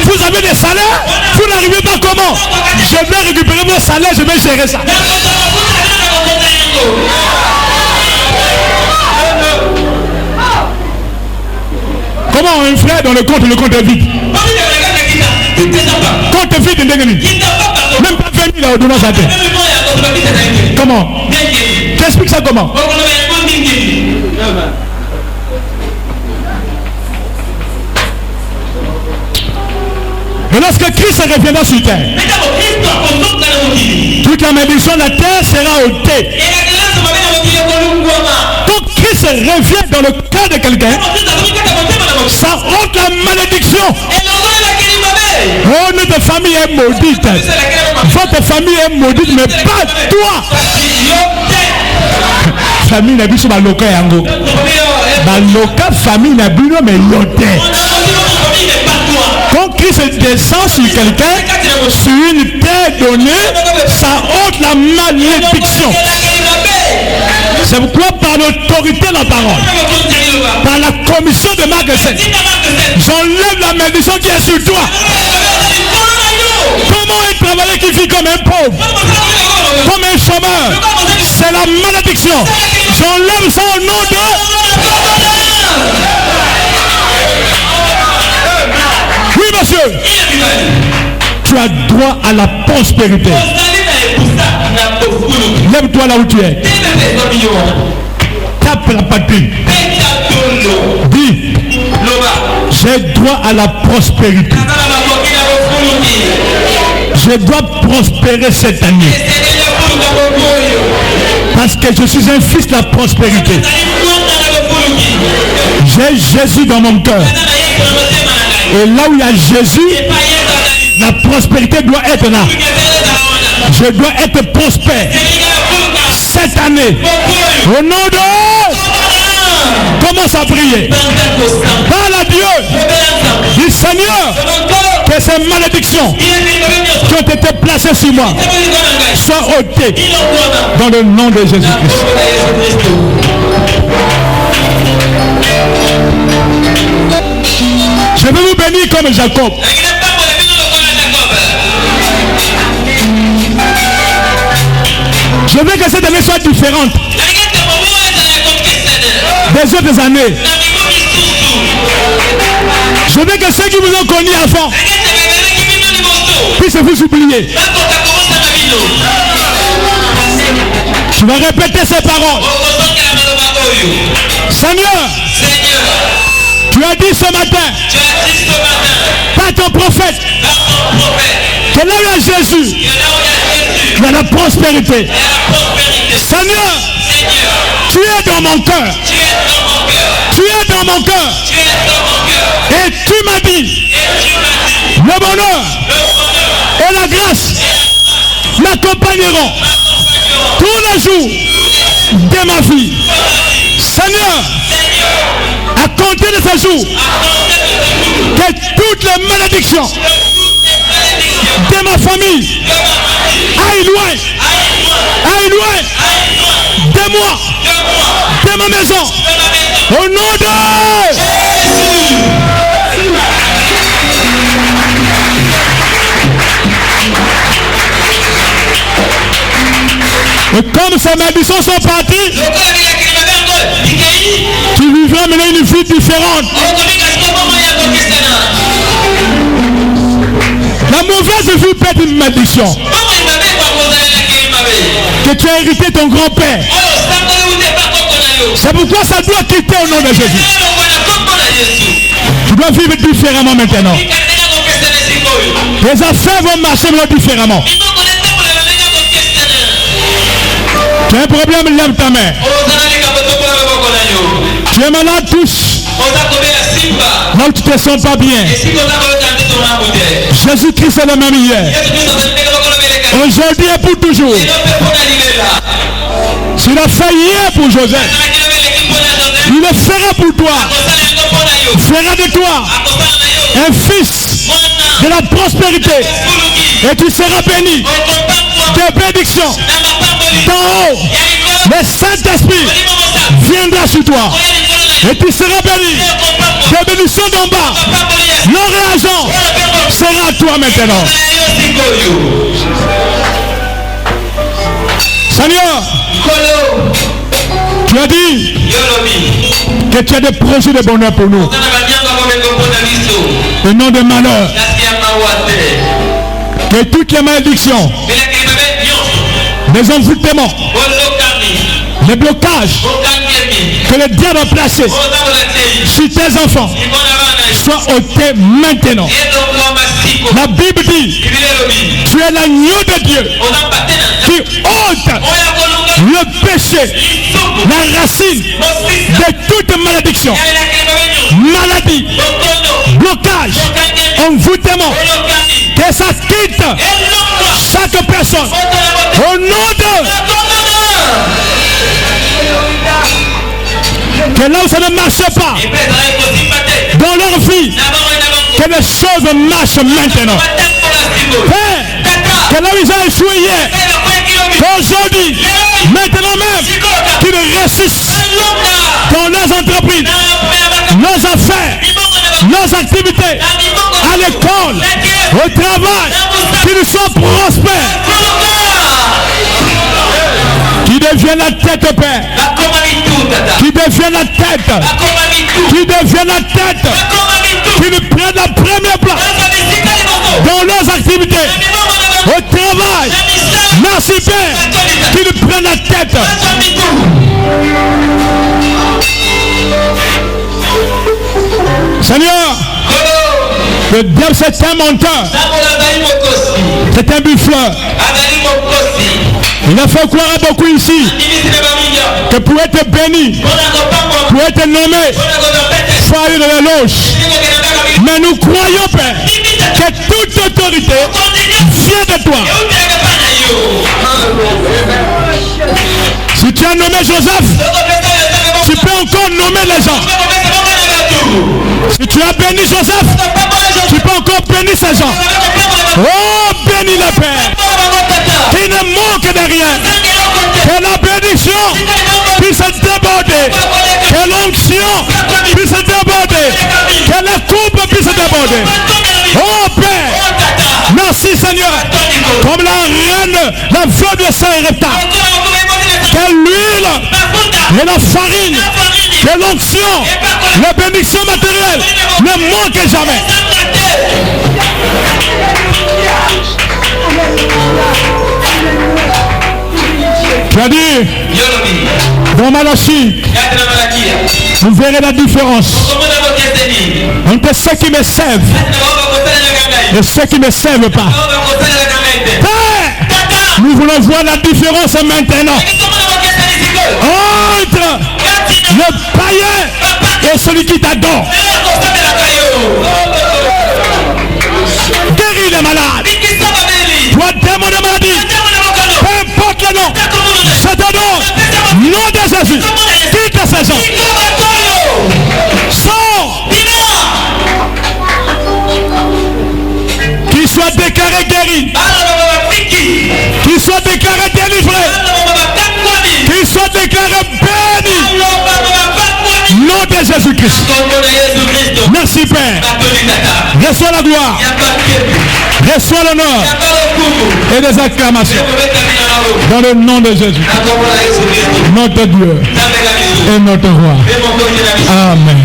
Vous avez des salaires, vous n'arrivez pas comment? Je vais récupérer vos salaires, je vais gérer ça. quand un frère dans le compte est vide. Compte est vide, même pas 20 000 ordonnances à terre. Comment? T'expliques ça comment? Et lorsque Christ reviendra sur terre, toute la malédiction de la terre sera ôtée. Quand Christ revient dans le cœur de quelqu'un, ça ôte la malédiction. Oh, notre famille est maudite. Votre famille est maudite, mais pas toi. Famille n'a plus sur ma loca yango. Ma loca famille n'a plus mais yoté. Quand Christ descend sur quelqu'un, sur une terre donnée, ça ôte la malédiction. C'est pourquoi par l'autorité de la parole, par la commission de Marc 7, j'enlève la malédiction qui est sur toi. Comment un travailleur qui vit comme un pauvre, comme un chômeur, c'est la malédiction. J'enlève ça au nom de... Oui, monsieur. Tu as droit à la prospérité. Lève-toi là où tu es. Tape la patrie. Dis, j'ai droit à la prospérité. Je dois prospérer cette année. Parce que je suis un fils de la prospérité. J'ai Jésus dans mon cœur. Et là où il y a Jésus, la prospérité doit être là. Je dois être prospère cette année. Au nom de... Commence à prier. Parle à Dieu. Dis Seigneur, que ces malédictions qui ont été placées sur moi soient ôtées dans le nom de Jésus-Christ. Je vais vous bénir comme Jacob. Je veux que cette année soit différente des autres années. Je veux que ceux qui vous ont connu avant puissent vous oublier. Je vais répéter ces paroles. Seigneur, tu as dit ce matin par ton prophète que là où il y a Jésus, il y a la prospérité. Seigneur, tu es dans mon cœur. Tu es dans mon cœur. Et tu m'as dit le bonheur et la grâce m'accompagneront tous les jours de ma vie. Seigneur, à compter de ce jour, que toutes les malédictions de ma famille aillent loin de moi, de ma maison, au nom de Jésus. Et comme ces malédictions sont parties, tu vivras maintenant une vie différente. La mauvaise vie peut être une malédiction que tu as hérité ton grand-père. C'est pourquoi ça doit quitter au nom de Jésus. Tu dois vivre différemment maintenant. Les affaires vont marcher différemment. Tu as un problème, lève ta main. Tu es malade, touche. Là où tu ne te sens pas bien. Jésus-Christ est le même hier. Aujourd'hui et pour toujours. S'il a fait hier pour Joseph, il le fera pour toi. Il fera de toi un fils de la prospérité. Et tu seras béni de bénédiction. D'en haut, le Saint-Esprit viendra sur toi. Et tu seras béni. De bénédiction d'en bas. L'or et l'argent sera à toi maintenant. Seigneur, tu as dit que tu as des projets de bonheur pour nous. le nom de malheur, que toutes les malédictions, les envoûtements, les blocages que le diable a placés sur tes enfants soient ôtés maintenant. La Bible dit, tu es l'agneau de Dieu qui ôte le péché, la racine de toute malédiction, maladie, blocage, envoûtement, que ça quitte chaque personne au nom de... Que là où ça ne marche pas dans leur vie, que les choses marchent maintenant. Père, que là où ils ont échoué hier, qu'aujourd'hui, maintenant même, qu'ils réussissent dans leurs entreprises, leurs affaires, leurs activités, à l'école, au travail, qu'ils soient prospères, qui deviennent la tête, Père, qui deviennent la tête, qui deviennent la tête, qui prennent la première place dans leurs activités, au travail. Merci Père, qu'ils prennent la tête. Seigneur, le diable c'est un menteur, c'est un buffleur. Il a fait croire à beaucoup ici que pour être béni, pour être nommé, il faut aller dans la loge. Mais nous croyons, Père, que toute autorité vient de toi. Si tu as nommé Joseph, tu peux encore nommer les gens. Si tu as béni Joseph, tu peux encore bénir ces gens. Oh, bénis le Père, qui ne manque de rien. Que la bénédiction puisse déborder, que l'onction puisse déborder, que la coupe puisse déborder. Oh Père, merci Seigneur, comme la reine, la veuve de Sarepta, que l'huile et la farine, que l'onction, la bénédiction matérielle ne manquent jamais. Tu as dit, dans Malachie, vous verrez la différence entre ceux qui me servent et ceux qui ne me servent pas. Père, nous voulons voir la différence maintenant entre le païen et celui qui t'adore. Guéris les malades. Toi, démon de maladie, peu importe le nom, je te donne, nom de Jésus, quitte ces gens. Sors. Qu'il soit déclaré guéri, qu'il soit déclaré délivré, qu'il soit déclaré béni. Nom de Jésus-Christ. Merci Père. Reçois la gloire, reçois l'honneur et les acclamations dans le nom de Jésus, notre Dieu et notre roi. Amen.